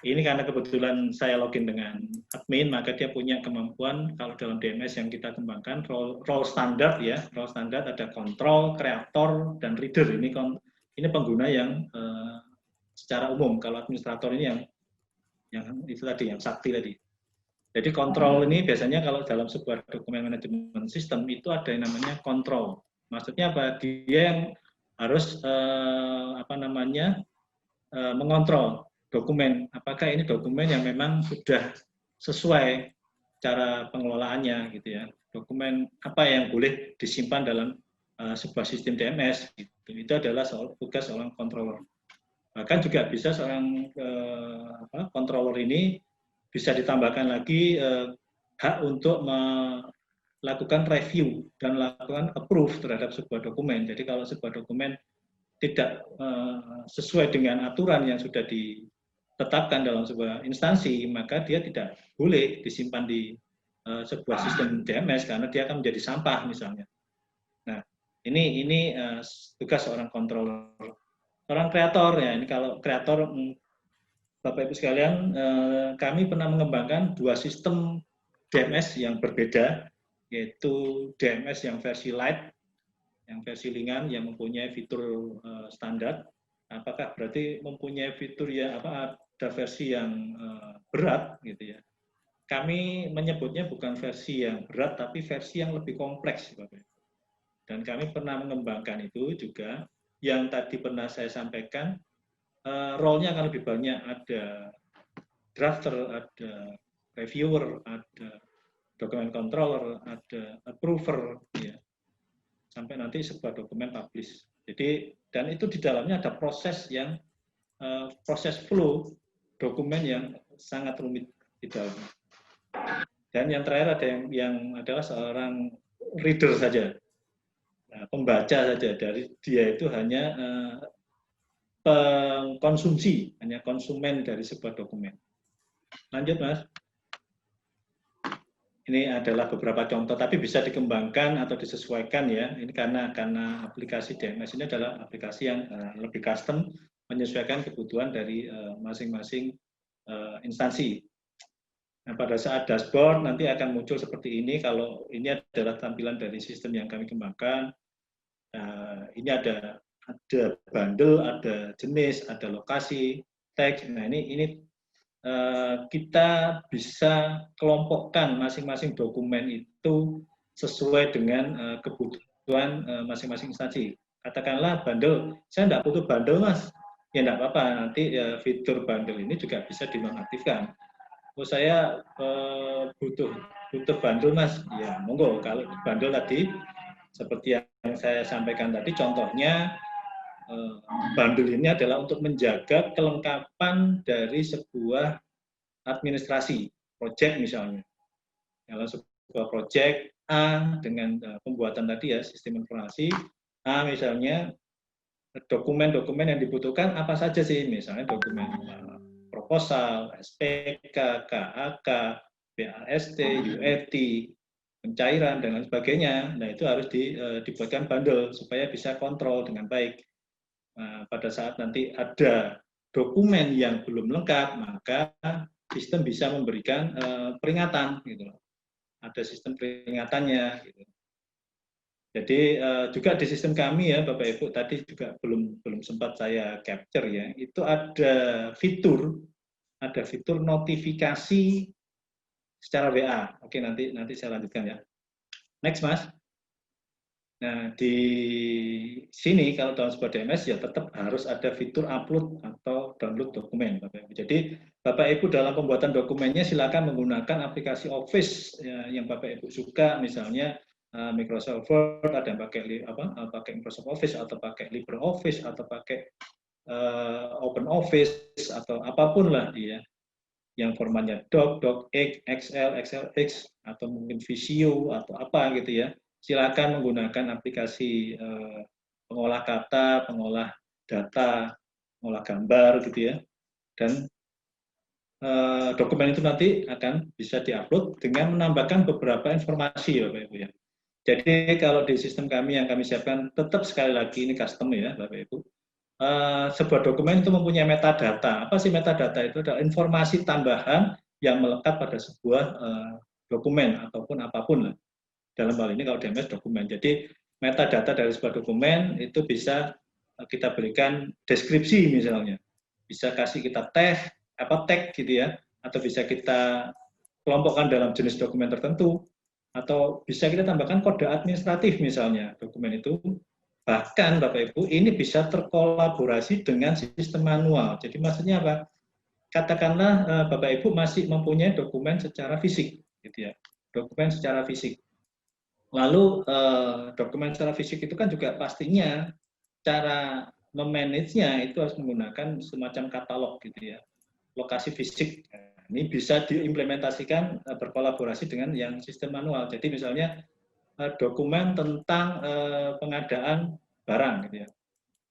ini karena kebetulan saya login dengan admin, maka dia punya kemampuan kalau dalam DMS yang kita kembangkan role standar ya, role standar ada kontrol, kreator, dan reader. Ini pengguna yang secara umum. Kalau administrator ini yang itu tadi, yang sakti tadi. Jadi kontrol ini biasanya kalau dalam sebuah dokumen manajemen sistem itu ada yang namanya kontrol. Maksudnya apa? Dia yang harus mengontrol dokumen, apakah ini dokumen yang memang sudah sesuai cara pengelolaannya gitu ya. Dokumen apa yang boleh disimpan dalam sebuah sistem DMS. Itu adalah tugas seorang controller. Bahkan juga bisa seorang controller ini bisa ditambahkan lagi hak untuk melakukan review dan melakukan approve terhadap sebuah dokumen. Jadi kalau sebuah dokumen tidak sesuai dengan aturan yang sudah ditetapkan dalam sebuah instansi, maka dia tidak boleh disimpan di sebuah sistem DMS karena dia akan menjadi sampah misalnya. Nah, ini tugas seorang controller. Seorang kreator ya, ini kalau kreator Bapak Ibu sekalian, kami pernah mengembangkan 2 sistem DMS yang berbeda, yaitu DMS yang versi light, yang versi ringan, yang mempunyai fitur standar. Apakah berarti mempunyai fitur ya ada versi yang berat gitu ya? Kami menyebutnya bukan versi yang berat, tapi versi yang lebih kompleks, Bapak Ibu. Dan kami pernah mengembangkan itu juga. Yang tadi pernah saya sampaikan, role-nya akan lebih banyak, ada drafter, ada reviewer, ada dokumen controller, ada approver, ya, sampai nanti sebuah dokumen publish. Jadi, dan itu di dalamnya ada proses yang proses flow dokumen yang sangat rumit di dalamnya. Dan yang terakhir ada yang adalah seorang reader saja. Pembaca saja, dari dia itu hanya pengkonsumsi, hanya konsumen dari sebuah dokumen. Lanjut, Mas. Ini adalah beberapa contoh, tapi bisa dikembangkan atau disesuaikan ya. Ini karena aplikasi DMS ini adalah aplikasi yang lebih custom, menyesuaikan kebutuhan dari masing-masing instansi. Nah, pada saat dashboard nanti akan muncul seperti ini. Kalau ini adalah tampilan dari sistem yang kami kembangkan. Ini ada bundle, ada jenis, ada lokasi, teks. Nah, ini kita bisa kelompokkan masing-masing dokumen itu sesuai dengan kebutuhan masing-masing instansi. Katakanlah bundle, saya tidak butuh bundle, Mas. Ya tidak apa-apa, nanti fitur bundle ini juga bisa dinonaktifkan. Oh, saya butuh bundle, Mas. Ya, monggo. Kalau bundle tadi seperti yang saya sampaikan tadi, contohnya bundle ini adalah untuk menjaga kelengkapan dari sebuah administrasi, project misalnya. Kalau sebuah project A dengan pembuatan tadi ya, sistem informasi, A misalnya, dokumen-dokumen yang dibutuhkan apa saja sih? Misalnya dokumen proposal, SPK, KAK, BAST, UET, pencairan, dan lain sebagainya. Nah, itu harus dibuatkan bundle supaya bisa kontrol dengan baik. Nah, pada saat nanti ada dokumen yang belum lengkap, maka sistem bisa memberikan peringatan. Gitu. Ada sistem peringatannya. Gitu. Jadi juga di sistem kami ya, Bapak Ibu, tadi juga belum sempat saya capture ya, itu ada fitur notifikasi secara WA. Oke, nanti saya lanjutkan ya. Next, Mas. Nah, di sini kalau dalam sebuah DMS ya tetap harus ada fitur upload atau download dokumen, Bapak Ibu. Jadi, Bapak Ibu dalam pembuatan dokumennya silakan menggunakan aplikasi Office ya, yang Bapak Ibu suka, misalnya Microsoft Word, ada yang pakai Microsoft Office atau pakai LibreOffice atau pakai Open Office atau apapun lah dia. Yang formatnya Doc.x, Excel, XLX, atau mungkin Visio, atau apa gitu ya. Silakan menggunakan aplikasi pengolah kata, pengolah data, pengolah gambar gitu ya. Dan dokumen itu nanti akan bisa diupload dengan menambahkan beberapa informasi Bapak Ibu ya. Jadi kalau di sistem kami yang kami siapkan, tetap sekali lagi ini custom ya Bapak Ibu. Sebuah dokumen itu mempunyai metadata. Apa sih metadata? Itu adalah informasi tambahan yang melekat pada sebuah dokumen ataupun apapun lah. Dalam hal ini kalau DMS dokumen. Jadi metadata dari sebuah dokumen itu bisa kita berikan deskripsi misalnya. Bisa kasih kita tag gitu ya, atau bisa kita kelompokkan dalam jenis dokumen tertentu, atau bisa kita tambahkan kode administratif misalnya dokumen itu. Bahkan Bapak Ibu ini bisa terkolaborasi dengan sistem manual. Jadi maksudnya apa? Katakanlah Bapak Ibu masih mempunyai dokumen secara fisik, gitu ya. Dokumen secara fisik. Lalu dokumen secara fisik itu kan juga pastinya cara memanage-nya itu harus menggunakan semacam katalog gitu ya, lokasi fisik. Nah, ini bisa diimplementasikan berkolaborasi dengan yang sistem manual. Jadi misalnya dokumen tentang pengadaan barang gitu ya.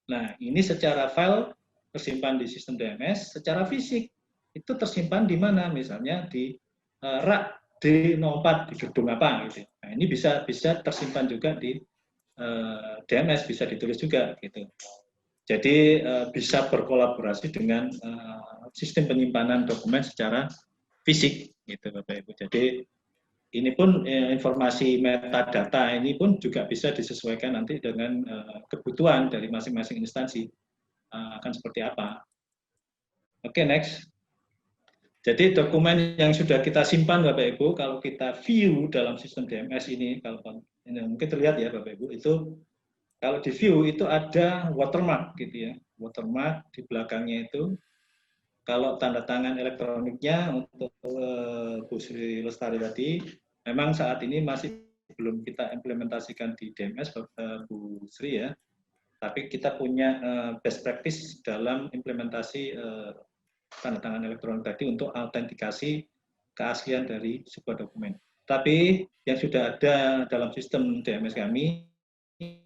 Nah, ini secara file tersimpan di sistem DMS, secara fisik itu tersimpan di mana? Misalnya di rak D04 di gedung apa gitu. Nah, ini bisa tersimpan juga di DMS, bisa ditulis juga gitu. Jadi bisa berkolaborasi dengan sistem penyimpanan dokumen secara fisik gitu Bapak Ibu. Jadi ini pun informasi metadata ini pun juga bisa disesuaikan nanti dengan kebutuhan dari masing-masing instansi akan seperti apa. Oke, next. Jadi dokumen yang sudah kita simpan Bapak Ibu, kalau kita view dalam sistem DMS ini, kalau ini mungkin terlihat ya Bapak Ibu, itu kalau di view itu ada watermark gitu ya, watermark di belakangnya itu. Kalau tanda tangan elektroniknya untuk Bu Sri Lestari tadi, memang saat ini masih belum kita implementasikan di DMS Bu Sri ya, tapi kita punya best practice dalam implementasi tanda tangan elektronik tadi untuk autentikasi keaslian dari sebuah dokumen. Tapi yang sudah ada dalam sistem DMS kami,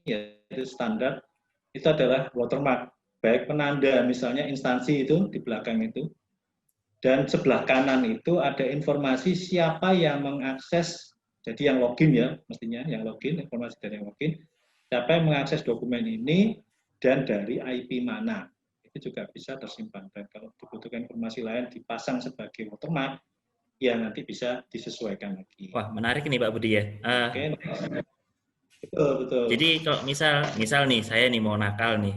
yaitu standar, itu adalah watermark. Baik penanda misalnya instansi itu di belakang itu, dan sebelah kanan itu ada informasi siapa yang mengakses, jadi yang login ya, mestinya yang login, informasi dari yang login, siapa yang mengakses dokumen ini, dan dari IP mana. Itu juga bisa tersimpan, dan kalau dibutuhkan informasi lain dipasang sebagai watermark, ya nanti bisa disesuaikan lagi. Wah, menarik nih Pak Budi ya. Oke, betul. Jadi kalau misal nih saya nih mau nakal nih,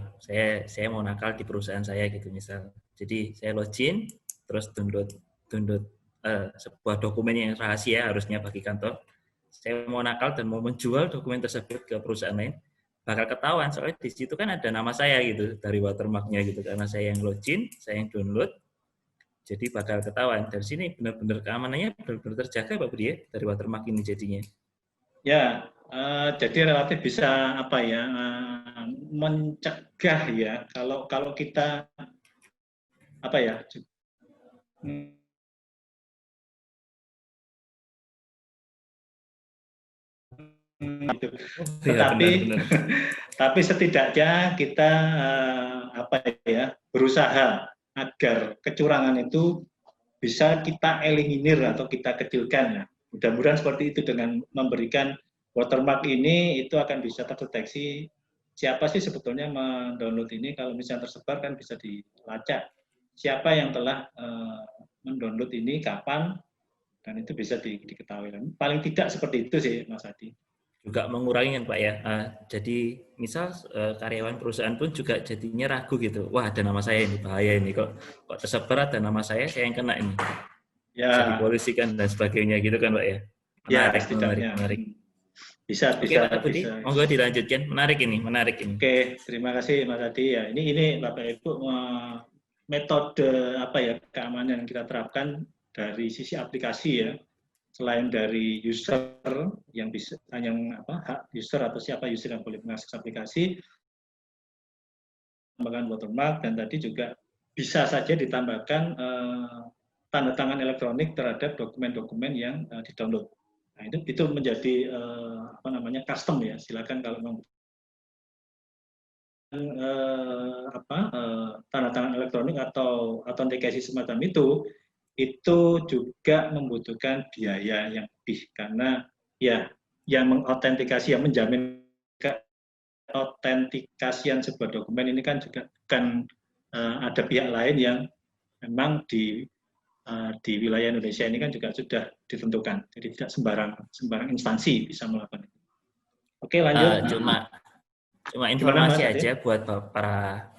saya mau nakal di perusahaan saya gitu misal. Jadi saya login, terus download sebuah dokumen yang rahasia harusnya bagi kantor. Saya mau nakal dan mau menjual dokumen tersebut ke perusahaan lain, bakal ketahuan soalnya di situ kan ada nama saya gitu dari watermarknya gitu, karena saya yang login, saya yang download, jadi bakal ketahuan. Dari sini benar-benar keamanannya benar-benar terjaga Pak Budi ya dari watermark ini jadinya. Ya, jadi relatif bisa apa ya, mencegah ya kalau kita apa ya. Gitu. Tetapi, benar. Tapi setidaknya kita apa ya, berusaha agar kecurangan itu bisa kita eliminir atau kita kecilkan ya. Mudah-mudahan seperti itu, dengan memberikan watermark ini itu akan bisa terdeteksi siapa sih sebetulnya mendownload ini. Kalau misalnya tersebar kan bisa dilacak siapa yang telah mendownload ini, kapan, dan itu bisa diketahui. Paling tidak seperti itu sih Mas Adi. Juga mengurangi kan Pak ya. Jadi misal karyawan perusahaan pun juga jadinya ragu gitu. Wah, ada nama saya ini, bahaya ini, kok tersebar ada nama saya yang kena ini. Ya. Bisa dipolisikan dan sebagainya gitu kan Pak ya. Menarik. Bisa. Oke, Pak Budi, monggo dilanjutkan. Menarik ini. Oke, terima kasih Mas Adi ya. Ini Bapak Ibu metode apa ya keamanan yang kita terapkan dari sisi aplikasi ya. Selain dari user yang bisa hak user atau siapa user yang boleh mengakses aplikasi, tambahkan watermark, dan tadi juga bisa saja ditambahkan tanda tangan elektronik terhadap dokumen-dokumen yang di-download. Nah, itu menjadi custom ya. Silakan kalau mau tanda tangan elektronik atau autentikasi semacam itu juga membutuhkan biaya yang lebih, karena ya yang mengautentikasi, yang menjamin autentikasian sebuah dokumen ini kan juga kan ada pihak lain yang memang di wilayah Indonesia ini kan juga sudah ditentukan, jadi tidak sembarang instansi bisa melakukan itu. Oke, lanjut. Cuma informasi aja buat para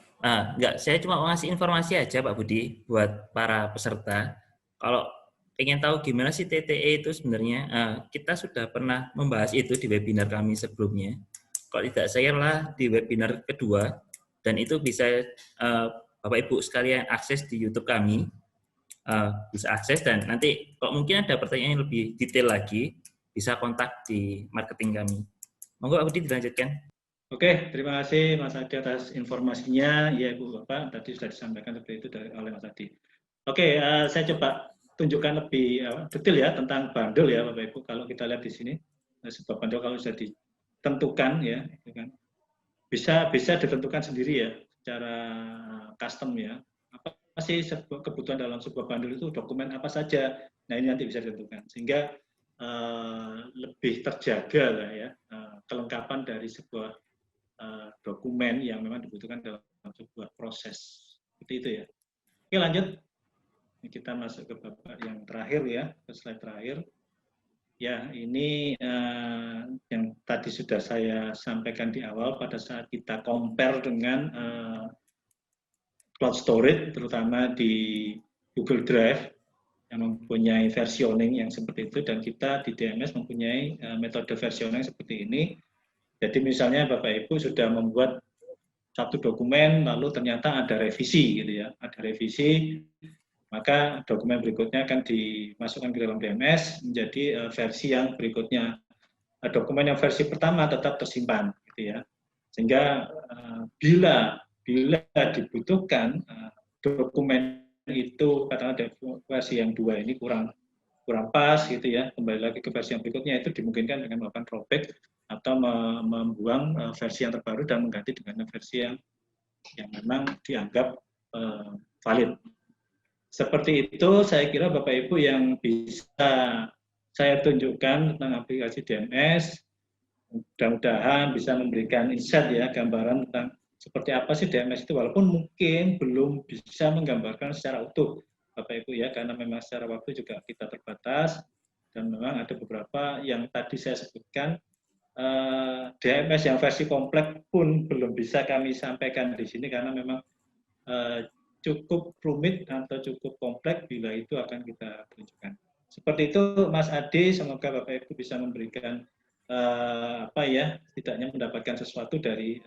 saya cuma mau ngasih informasi aja Pak Budi buat para peserta. Kalau ingin tahu gimana sih TTE itu sebenarnya, kita sudah pernah membahas itu di webinar kami sebelumnya. Kalau tidak salah di webinar kedua, dan itu bisa Bapak Ibu sekalian akses di YouTube kami, bisa akses, dan nanti kalau mungkin ada pertanyaan yang lebih detail lagi, bisa kontak di marketing kami. Monggo Pak Budi dilanjutkan. Oke, terima kasih Mas Adi atas informasinya. Ya Ibu Bapak, tadi sudah disampaikan seperti itu oleh Mas Adi. Oke, saya coba tunjukkan lebih detail ya tentang bundle ya Bapak Ibu. Kalau kita lihat di sini, sebuah bundle kalau sudah ditentukan ya, bisa ditentukan sendiri ya, secara custom ya. Apa sih kebutuhan dalam sebuah bundle itu, dokumen apa saja. Nah ini nanti bisa ditentukan sehingga lebih terjaga lah ya kelengkapan dari sebuah dokumen yang memang dibutuhkan dalam sebuah proses. Seperti itu ya. Oke lanjut. Kita masuk ke babak yang terakhir ya, ke slide terakhir. Ya, ini yang tadi sudah saya sampaikan di awal pada saat kita compare dengan cloud storage, terutama di Google Drive, yang mempunyai versioning yang seperti itu, dan kita di DMS mempunyai metode versioning seperti ini. Jadi misalnya Bapak Ibu sudah membuat satu dokumen, lalu ternyata ada revisi, gitu ya, ada revisi, maka dokumen berikutnya akan dimasukkan ke dalam DMS menjadi versi yang berikutnya. Dokumen yang versi pertama tetap tersimpan, gitu ya. Sehingga bila dibutuhkan dokumen itu katakanlah versi yang 2 ini kurang pas, gitu ya, kembali lagi ke versi yang berikutnya, itu dimungkinkan dengan melakukan rollback atau membuang versi yang terbaru dan mengganti dengan versi yang memang dianggap valid. Seperti itu saya kira Bapak Ibu yang bisa saya tunjukkan tentang aplikasi DMS. Mudah-mudahan bisa memberikan insight ya, gambaran tentang seperti apa sih DMS itu, walaupun mungkin belum bisa menggambarkan secara utuh Bapak Ibu ya, karena memang secara waktu juga kita terbatas dan memang ada beberapa yang tadi saya sebutkan DMS yang versi kompleks pun belum bisa kami sampaikan di sini karena memang cukup rumit atau cukup kompleks bila itu akan kita tunjukkan. Seperti itu Mas Adi, semoga Bapak Ibu bisa memberikan setidaknya mendapatkan sesuatu dari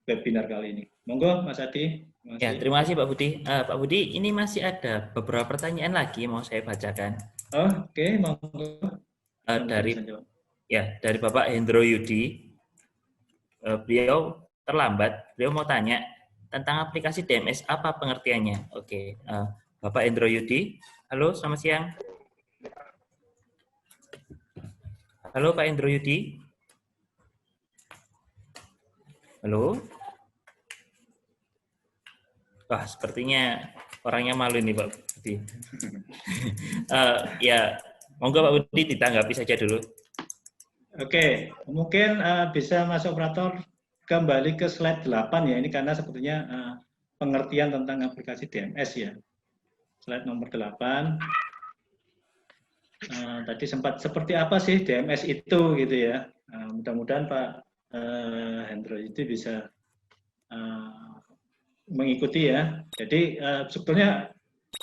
webinar kali ini. Monggo Mas Adi. Ya, terima kasih Pak Budi. Pak Budi, ini masih ada beberapa pertanyaan lagi mau saya bacakan. Oke, monggo. Dari Bapak Hendro Yudi. Beliau terlambat, beliau mau tanya tentang aplikasi DMS, apa pengertiannya? Oke, Bapak Hendro Yudi. Halo, selamat siang. Halo Pak Hendro Yudi. Halo. Wah, sepertinya orangnya malu ini Pak Budi. Ya, monggo Pak Budi ditanggapi saja dulu. Oke, mungkin bisa Mas Operator kembali ke slide 8 ya, ini karena sepertinya pengertian tentang aplikasi DMS ya. Slide nomor 8. Tadi sempat seperti apa sih DMS itu gitu ya. Mudah-mudahan Pak Hendro itu bisa mengikuti ya. Jadi sebetulnya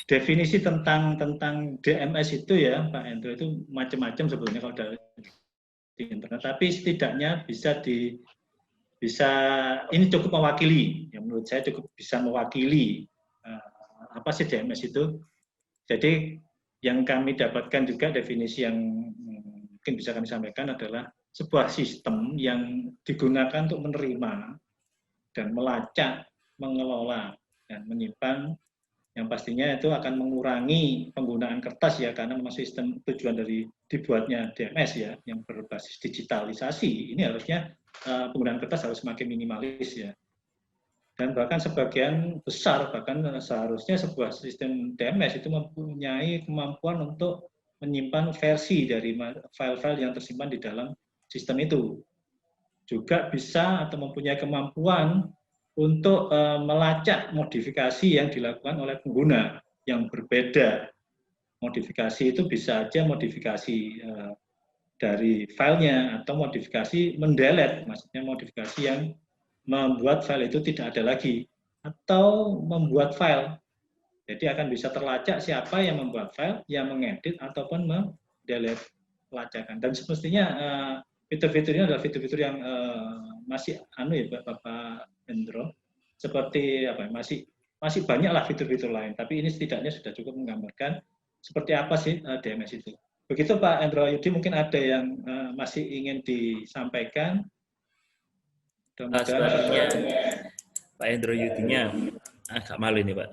definisi tentang DMS itu ya Pak Hendro itu macam-macam sebetulnya kalau dari di internet, tapi setidaknya bisa ini cukup mewakili, ya menurut saya cukup bisa mewakili apa sih DMS itu. Jadi yang kami dapatkan juga definisi yang mungkin bisa kami sampaikan adalah sebuah sistem yang digunakan untuk menerima dan melacak, mengelola dan menyimpan, yang pastinya itu akan mengurangi penggunaan kertas ya, karena memang sistem tujuan dari dibuatnya DMS ya yang berbasis digitalisasi ini harusnya penggunaan kertas harus semakin minimalis ya. Dan bahkan sebagian besar, bahkan seharusnya sebuah sistem DMS itu mempunyai kemampuan untuk menyimpan versi dari file-file yang tersimpan di dalam sistem itu. Juga bisa atau mempunyai kemampuan untuk melacak modifikasi yang dilakukan oleh pengguna yang berbeda. Modifikasi itu bisa aja modifikasi dari filenya atau modifikasi mendelete, maksudnya modifikasi yang membuat file itu tidak ada lagi, atau membuat file. Jadi akan bisa terlacak siapa yang membuat file, yang mengedit ataupun mendelete pelacakan. Dan semestinya fitur-fitur ini adalah fitur-fitur yang masih ya Bapak Hendro, seperti apa? Masih banyaklah fitur-fitur lain. Tapi ini setidaknya sudah cukup menggambarkan seperti apa sih DMS itu. Begitu Pak Endro Yudi, mungkin ada yang masih ingin disampaikan. Sepertinya Pak Endro Yudinya agak malu ini Pak.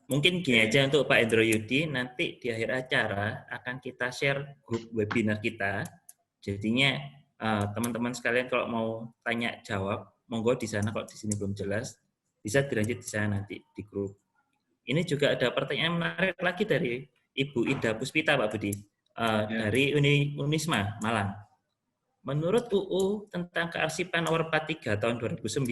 Mungkin gini aja untuk Pak Endro Yudi, nanti di akhir acara akan kita share grup webinar kita. Jadinya teman-teman sekalian kalau mau tanya jawab, monggo di sana, kalau di sini belum jelas, bisa dilanjut di sana nanti di grup. Ini juga ada pertanyaan menarik lagi dari Ibu Ida Puspita Pak Budi, dari Unisma Malang. Menurut UU tentang kearsipan nomor 43 tahun 2009,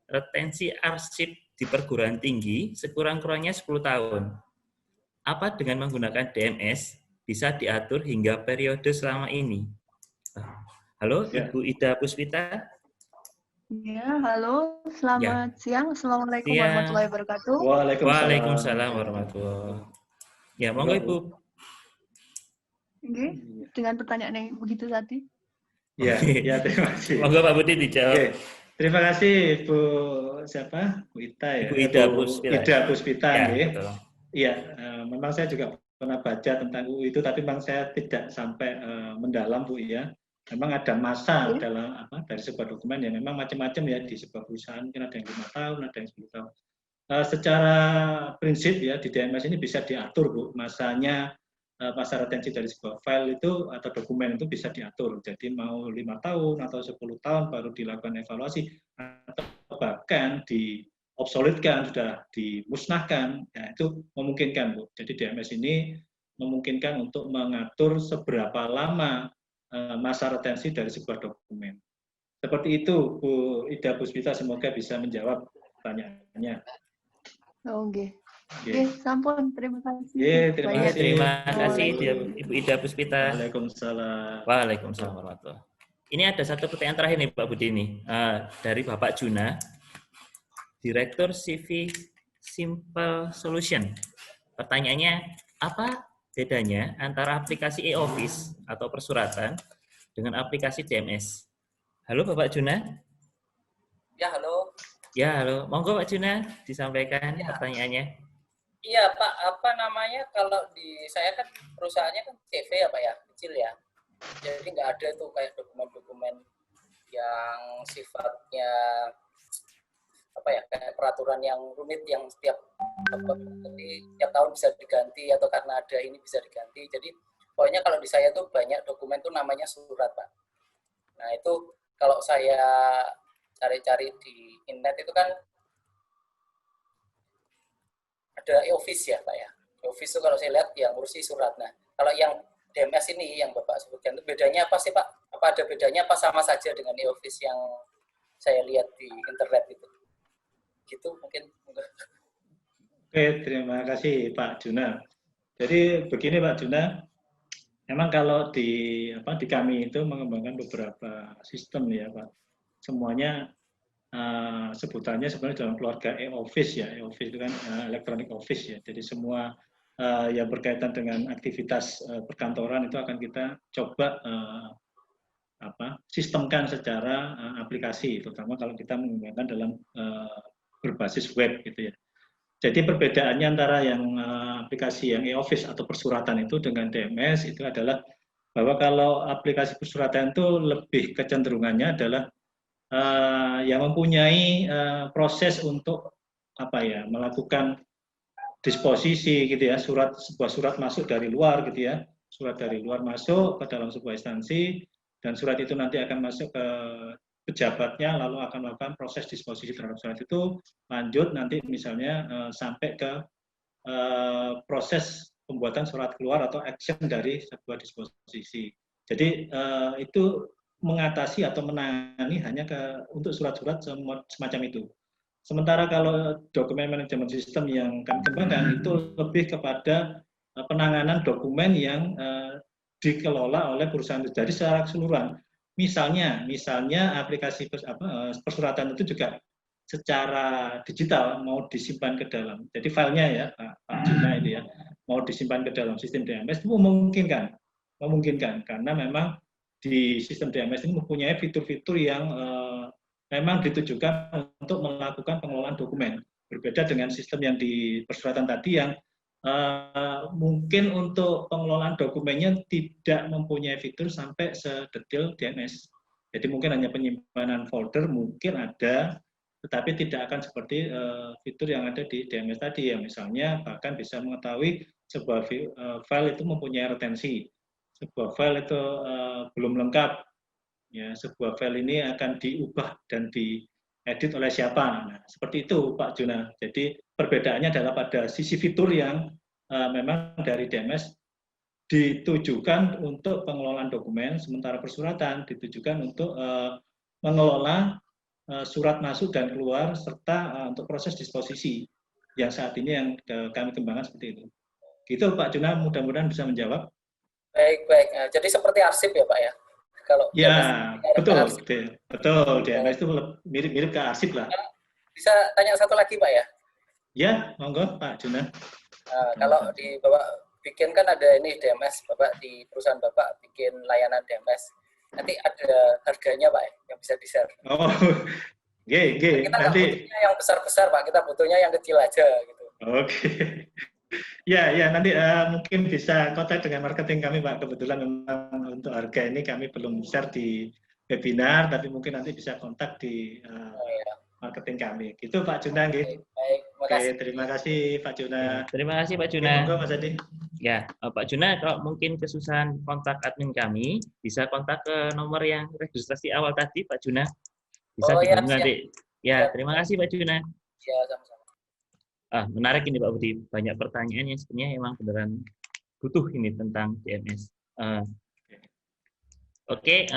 retensi arsip di perguruan tinggi sekurang-kurangnya 10 tahun. Apa dengan menggunakan DMS bisa diatur hingga periode selama ini? Halo, Ibu Ida Puspita. Ya, halo. Selamat siang. Assalamualaikum warahmatullahi wabarakatuh. Waalaikumsalam warahmatullahi wabarakatuh. Ya, monggo Ibu. Oke, dengan pertanyaan yang begitu tadi. Ya, terima kasih. Monggo Pak Budi dijawab. Terima kasih Bu siapa? Bu Ita ya. Ibu Ida Puspita. Ida Puspita ya. Iya, memang saya juga pernah baca tentang UU itu, tapi memang saya tidak sampai mendalam Bu ya. Memang ada masa dalam dari sebuah dokumen yang memang macam-macam ya, di sebuah perusahaan mungkin ada yang 5 tahun, ada yang 10 tahun. Secara prinsip ya di DMS ini bisa diatur Bu, masanya masa retensi dari sebuah file itu atau dokumen itu bisa diatur. Jadi mau 5 tahun atau 10 tahun baru dilakukan evaluasi, atau bahkan diobsolitkan, sudah dimusnahkan, ya itu memungkinkan Bu. Jadi DMS ini memungkinkan untuk mengatur seberapa lama masa retensi dari sebuah dokumen. Seperti itu Bu Ida Puspita, semoga bisa menjawab pertanyaannya. Oke. Oke, sampun. Terima kasih. Terima kasih Ibu Ida Puspita. Waalaikumsalam. Waalaikumsalam warahmatullahi wabarakatuh. Ini ada satu pertanyaan terakhir nih Pak Budi ini, dari Bapak Juna, Direktur CV Simple Solution. Pertanyaannya, apa bedanya antara aplikasi e-office atau persuratan dengan aplikasi DMS? Halo Bapak Juna. Ya, halo. Ya, halo. Monggo Pak Juna disampaikan pertanyaannya. Iya Pak, apa namanya, kalau di saya kan perusahaannya kan CV ya Pak ya, kecil ya. Jadi nggak ada tuh kayak dokumen-dokumen yang sifatnya apa ya, kayak peraturan yang rumit yang setiap tahun bisa diganti atau karena ada ini bisa diganti. Jadi pokoknya kalau di saya tuh banyak dokumen tuh namanya surat Pak. Nah itu kalau saya cari-cari di internet itu kan ada e-office ya Pak ya. E-office itu kalau saya lihat yang ngurusi surat. Nah, kalau yang DMS ini yang Bapak sebutkan itu bedanya apa sih Pak? Apa ada bedanya apa sama saja dengan e-office yang saya lihat di internet itu? Gitu mungkin. Oke, terima kasih Pak Juna. Jadi begini Pak Juna, memang kalau di kami itu mengembangkan beberapa sistem ya Pak. Semuanya sebutannya sebenarnya dalam keluarga e-office ya. E-office itu kan electronic office ya. Jadi semua yang berkaitan dengan aktivitas perkantoran itu akan kita coba sistemkan secara aplikasi, terutama kalau kita menggunakan dalam berbasis web gitu ya. Jadi perbedaannya antara yang aplikasi yang e-office atau persuratan itu dengan DMS itu adalah bahwa kalau aplikasi persuratan itu lebih kecenderungannya adalah yang mempunyai proses untuk melakukan disposisi gitu ya, sebuah surat masuk dari luar gitu ya, surat dari luar masuk ke dalam sebuah instansi dan surat itu nanti akan masuk ke pejabatnya, lalu akan melakukan proses disposisi terhadap surat itu, lanjut nanti misalnya sampai ke proses pembuatan surat keluar atau action dari sebuah disposisi. Jadi itu mengatasi atau menangani hanya untuk surat-surat semacam itu. Sementara kalau dokumen manajemen sistem yang kami kembangkan itu lebih kepada penanganan dokumen yang dikelola oleh perusahaan itu. Jadi secara keseluruhan. Misalnya aplikasi persuratan itu juga secara digital mau disimpan ke dalam. Jadi filenya ya Pak Juna itu ya mau disimpan ke dalam sistem DMS itu memungkinkan karena memang di sistem DMS ini mempunyai fitur-fitur yang memang ditujukan untuk melakukan pengelolaan dokumen. Berbeda dengan sistem yang di persuratan tadi yang mungkin untuk pengelolaan dokumennya tidak mempunyai fitur sampai sedetail DMS. Jadi mungkin hanya penyimpanan folder mungkin ada, tetapi tidak akan seperti fitur yang ada di DMS tadi ya. Misalnya bahkan bisa mengetahui sebuah file itu mempunyai retensi, sebuah file itu belum lengkap, ya sebuah file ini akan diubah dan diedit oleh siapa. Nah, seperti itu Pak Juna. Jadi perbedaannya adalah pada sisi fitur yang memang dari DMS ditujukan untuk pengelolaan dokumen, sementara persuratan ditujukan untuk mengelola surat masuk dan keluar serta untuk proses disposisi yang saat ini yang kami kembangkan seperti itu. Gitu Pak Juna, mudah-mudahan bisa menjawab. Baik. Jadi seperti arsip ya Pak ya? Kalau ya betul, betul. Ya. DMS itu mirip ke arsip lah. Bisa tanya satu lagi Pak ya? Ya, monggo Pak Juna. Kalau di Bapak bikin kan ada ini DMS, Bapak di perusahaan Bapak bikin layanan DMS. Nanti ada harganya Pak yang bisa di-share. Oh, kita nanti butuhnya yang besar-besar Pak, kita butuhnya yang kecil aja gitu. Oke. Ya, nanti mungkin bisa kontak dengan marketing kami Pak. Kebetulan memang untuk harga ini kami belum share di webinar, tapi mungkin nanti bisa kontak di marketing kami. Gitu Pak Juna. Baik, makasih. Oke, terima kasih Pak Juna. Terima kasih Pak Juna. Monggo Mas Adi. Ya, Pak Juna, kalau mungkin kesusahan kontak admin kami, bisa kontak ke nomor yang registrasi awal tadi, Pak Juna. Bisa dihubungi nanti. Ya, terima kasih Pak Juna. Ya, sama-sama. Menarik ini Pak Budi. Banyak pertanyaan yang sebenarnya emang beneran butuh ini tentang DMS. Oke,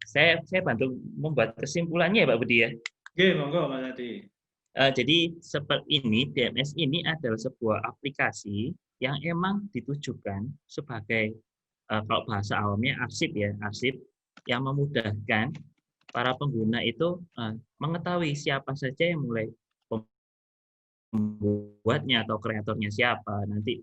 saya bantu membuat kesimpulannya ya Pak Budi ya. Oke, monggo Mas Adi. Jadi seperti ini, DMS ini adalah sebuah aplikasi yang emang ditujukan sebagai kalau bahasa awamnya arsip ya, arsip yang memudahkan para pengguna itu mengetahui siapa saja yang mulai pembuatnya atau kreatornya siapa, nanti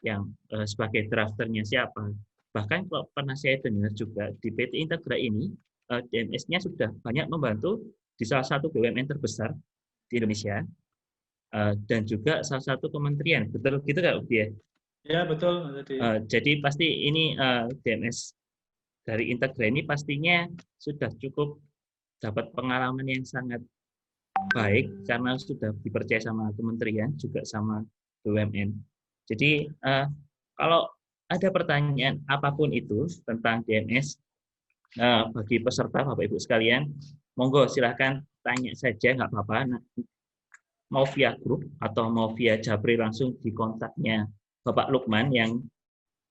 yang sebagai drafternya siapa. Bahkan kalau pernah saya dengar juga di PT Integra ini, DMS-nya sudah banyak membantu di salah satu BUMN terbesar di Indonesia, dan juga salah satu kementerian. Betul gitu nggak, Budi ya? Ya, betul. Jadi pasti ini DMS dari Integra ini pastinya sudah cukup dapat pengalaman yang sangat baik karena sudah dipercaya sama kementerian, juga sama BUMN. Jadi kalau ada pertanyaan apapun itu tentang DMS, bagi peserta Bapak Ibu sekalian, monggo silahkan tanya saja, nggak apa-apa. Mau via grup atau mau via Jabri langsung di kontaknya Bapak Lukman yang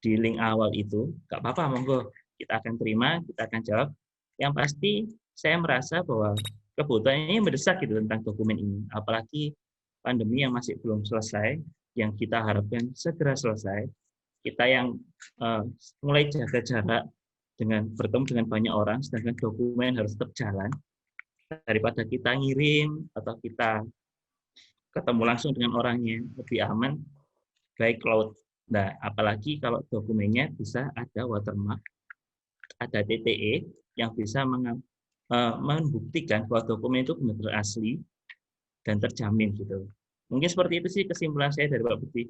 di link awal itu, nggak apa-apa, monggo. Kita akan terima, kita akan jawab. Yang pasti saya merasa bahwa kebutuhan ini mendesak gitu tentang dokumen ini. Apalagi pandemi yang masih belum selesai, yang kita harapkan segera selesai. Kita yang mulai jaga jarak dengan bertemu dengan banyak orang, sedangkan dokumen harus tetap jalan. Daripada kita ngirim atau kita ketemu langsung dengan orangnya, lebih aman baik cloud. Nah, apalagi kalau dokumennya bisa ada watermark, ada TTE yang bisa membuktikan bahwa dokumen itu benar-benar asli dan terjamin gitu. Mungkin seperti itu sih kesimpulan saya dari Pak Budi.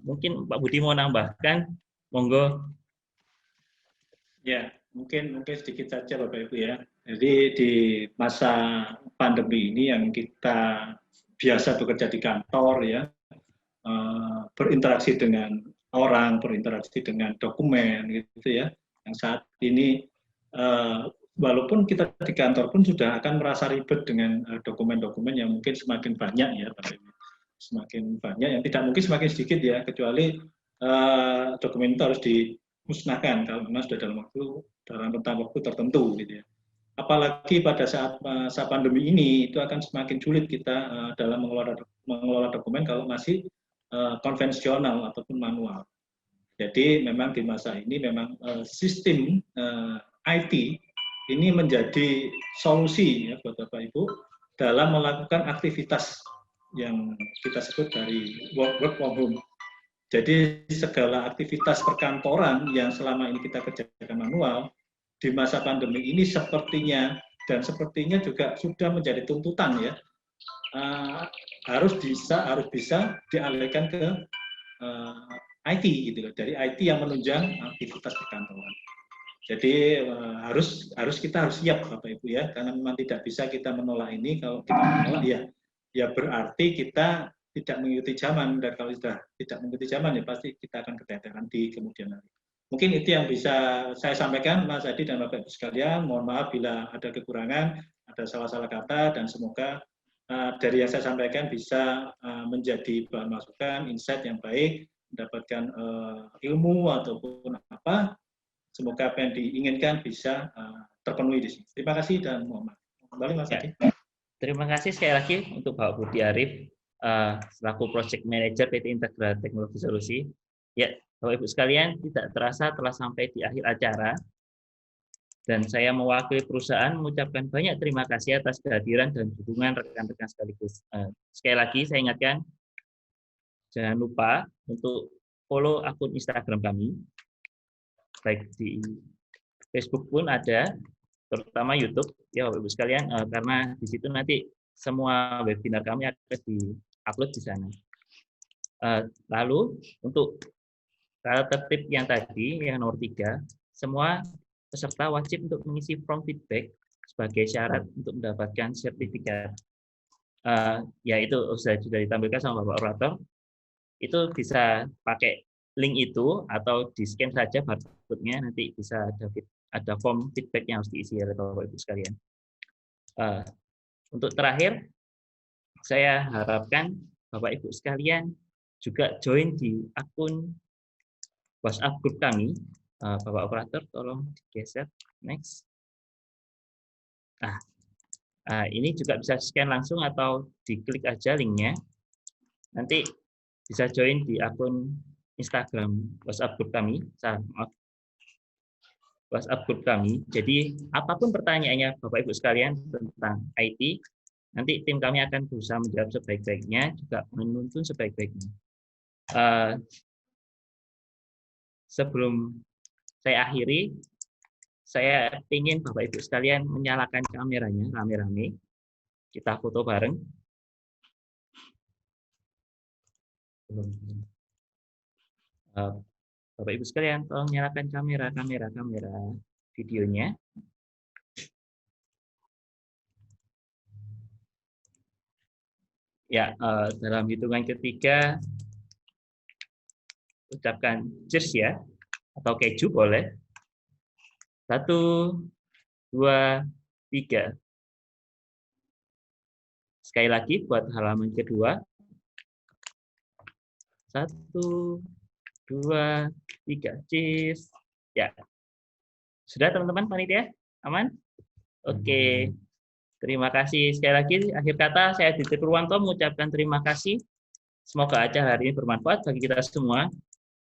Mungkin Pak Budi mau nambahkan, monggo. Ya, mungkin sedikit saja Bapak Ibu ya. Jadi di masa pandemi ini yang kita biasa bekerja di kantor ya, berinteraksi dengan orang, berinteraksi dengan dokumen gitu ya. Yang saat ini walaupun kita di kantor pun sudah akan merasa ribet dengan dokumen-dokumen yang mungkin semakin banyak ya Bapak Ibu. Semakin banyak, yang tidak mungkin semakin sedikit ya, kecuali dokumen itu harus dimusnahkan kalau memang sudah dalam rentang waktu tertentu gitu ya. Apalagi pada saat masa pandemi ini itu akan semakin sulit kita dalam mengelola dokumen kalau masih konvensional ataupun manual. Jadi memang di masa ini memang sistem IT ini menjadi solusi ya buat Bapak Ibu dalam melakukan aktivitas yang kita sebut dari work from home. Jadi segala aktivitas perkantoran yang selama ini kita kerjakan manual, di masa pandemi ini sepertinya juga sudah menjadi tuntutan ya, harus bisa dialihkan ke IT gitu loh, dari IT yang menunjang aktivitas perkantoran. Jadi harus kita harus siap Bapak Ibu ya, karena memang tidak bisa kita menolak ini. Kalau kita menolak ya berarti kita tidak mengikuti zaman, dan kalau sudah tidak mengikuti zaman ya pasti kita akan keteteran di kemudian hari. Mungkin itu yang bisa saya sampaikan Mas Adi dan Bapak Ibu sekalian. Mohon maaf bila ada kekurangan, ada salah-salah kata, dan semoga dari yang saya sampaikan bisa menjadi bahan masukan, insight yang baik, mendapatkan ilmu ataupun apa. Semoga apa yang diinginkan bisa terpenuhi di sini. Terima kasih dan mohon maaf. Kembali Mas Adi. Terima kasih sekali lagi untuk Pak Budi Arif selaku Project Manager PT Integra Teknologi Solusi. Ya, Bapak Ibu sekalian, tidak terasa telah sampai di akhir acara. Dan saya mewakili perusahaan mengucapkan banyak terima kasih atas kehadiran dan dukungan rekan-rekan sekaligus. Sekali lagi saya ingatkan, jangan lupa untuk follow akun Instagram kami. Baik di Facebook pun ada, terutama YouTube ya Bapak Ibu sekalian, karena di situ nanti semua webinar kami akan di-upload di sana. Lalu untuk tata tertib yang tadi, yang nomor 3, semua peserta wajib untuk mengisi form feedback sebagai syarat untuk mendapatkan sertifikat. Yaitu sudah ditampilkan sama Bapak Orator. Itu bisa pakai link itu atau di-scan saja barcode-nya, nanti bisa ada form feedback yang harus diisi oleh Bapak Ibu sekalian. Untuk terakhir, saya harapkan Bapak Ibu sekalian juga join di akun WhatsApp grup kami. Bapak Operator, tolong digeser. Next. Ini juga bisa scan langsung atau diklik aja linknya. Nanti bisa join di akun Instagram WhatsApp grup kami. WhatsApp grup kami. Jadi apapun pertanyaannya Bapak Ibu sekalian tentang IT, nanti tim kami akan berusaha menjawab sebaik-baiknya, juga menuntun sebaik-baiknya. Sebelum saya akhiri, saya ingin Bapak Ibu sekalian menyalakan kameranya rame-rame. Kita foto bareng. Bapak Ibu sekalian, tolong nyalakan kamera videonya. Ya, dalam hitungan ketiga, ucapkan cheers ya, atau keju boleh. 1, 2, 3. Sekali lagi buat halaman kedua. 1, 2, 3, cheers. Ya, sudah teman-teman panitia? Aman? Oke. Terima kasih. Sekali lagi, akhir kata saya Didi Purwanto mengucapkan terima kasih. Semoga acara hari ini bermanfaat bagi kita semua.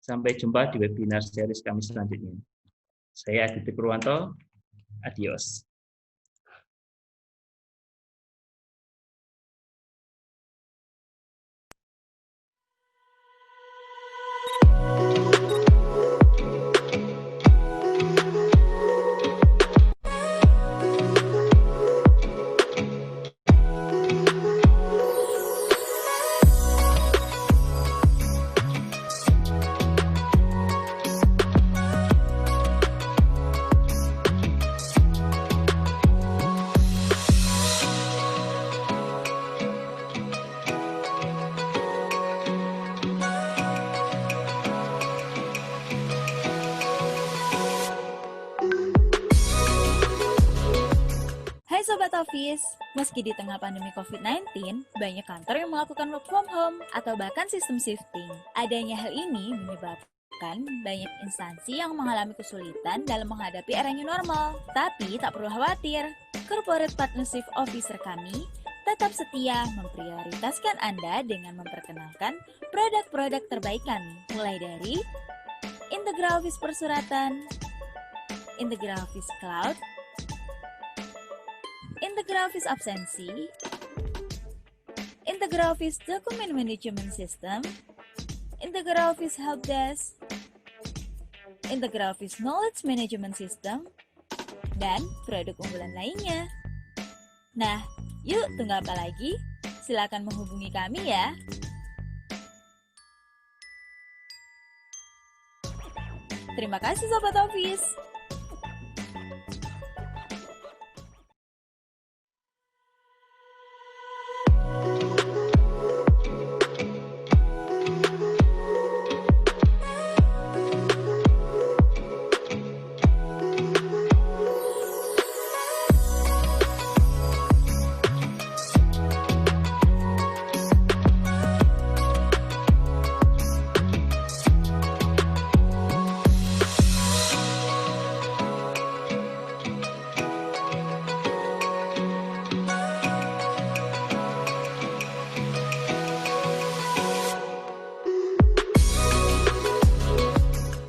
Sampai jumpa di webinar series kami selanjutnya. Saya Didi Purwanto. Adios. Sobat Office, meski di tengah pandemi COVID-19, banyak kantor yang melakukan work from home atau bahkan sistem shifting. Adanya hal ini menyebabkan banyak instansi yang mengalami kesulitan dalam menghadapi era new normal. Tapi tak perlu khawatir, Corporate Partnership Officer kami tetap setia memprioritaskan Anda dengan memperkenalkan produk-produk terbaik kami, mulai dari Integra Office Persuratan, Integra Office Cloud, Integra Office Absensi, Integra Office Document Management System, Integra Office Helpdesk, Integra Office Knowledge Management System, dan produk unggulan lainnya. Nah, yuk tunggu apa lagi? Silakan menghubungi kami ya. Terima kasih Sobat Office.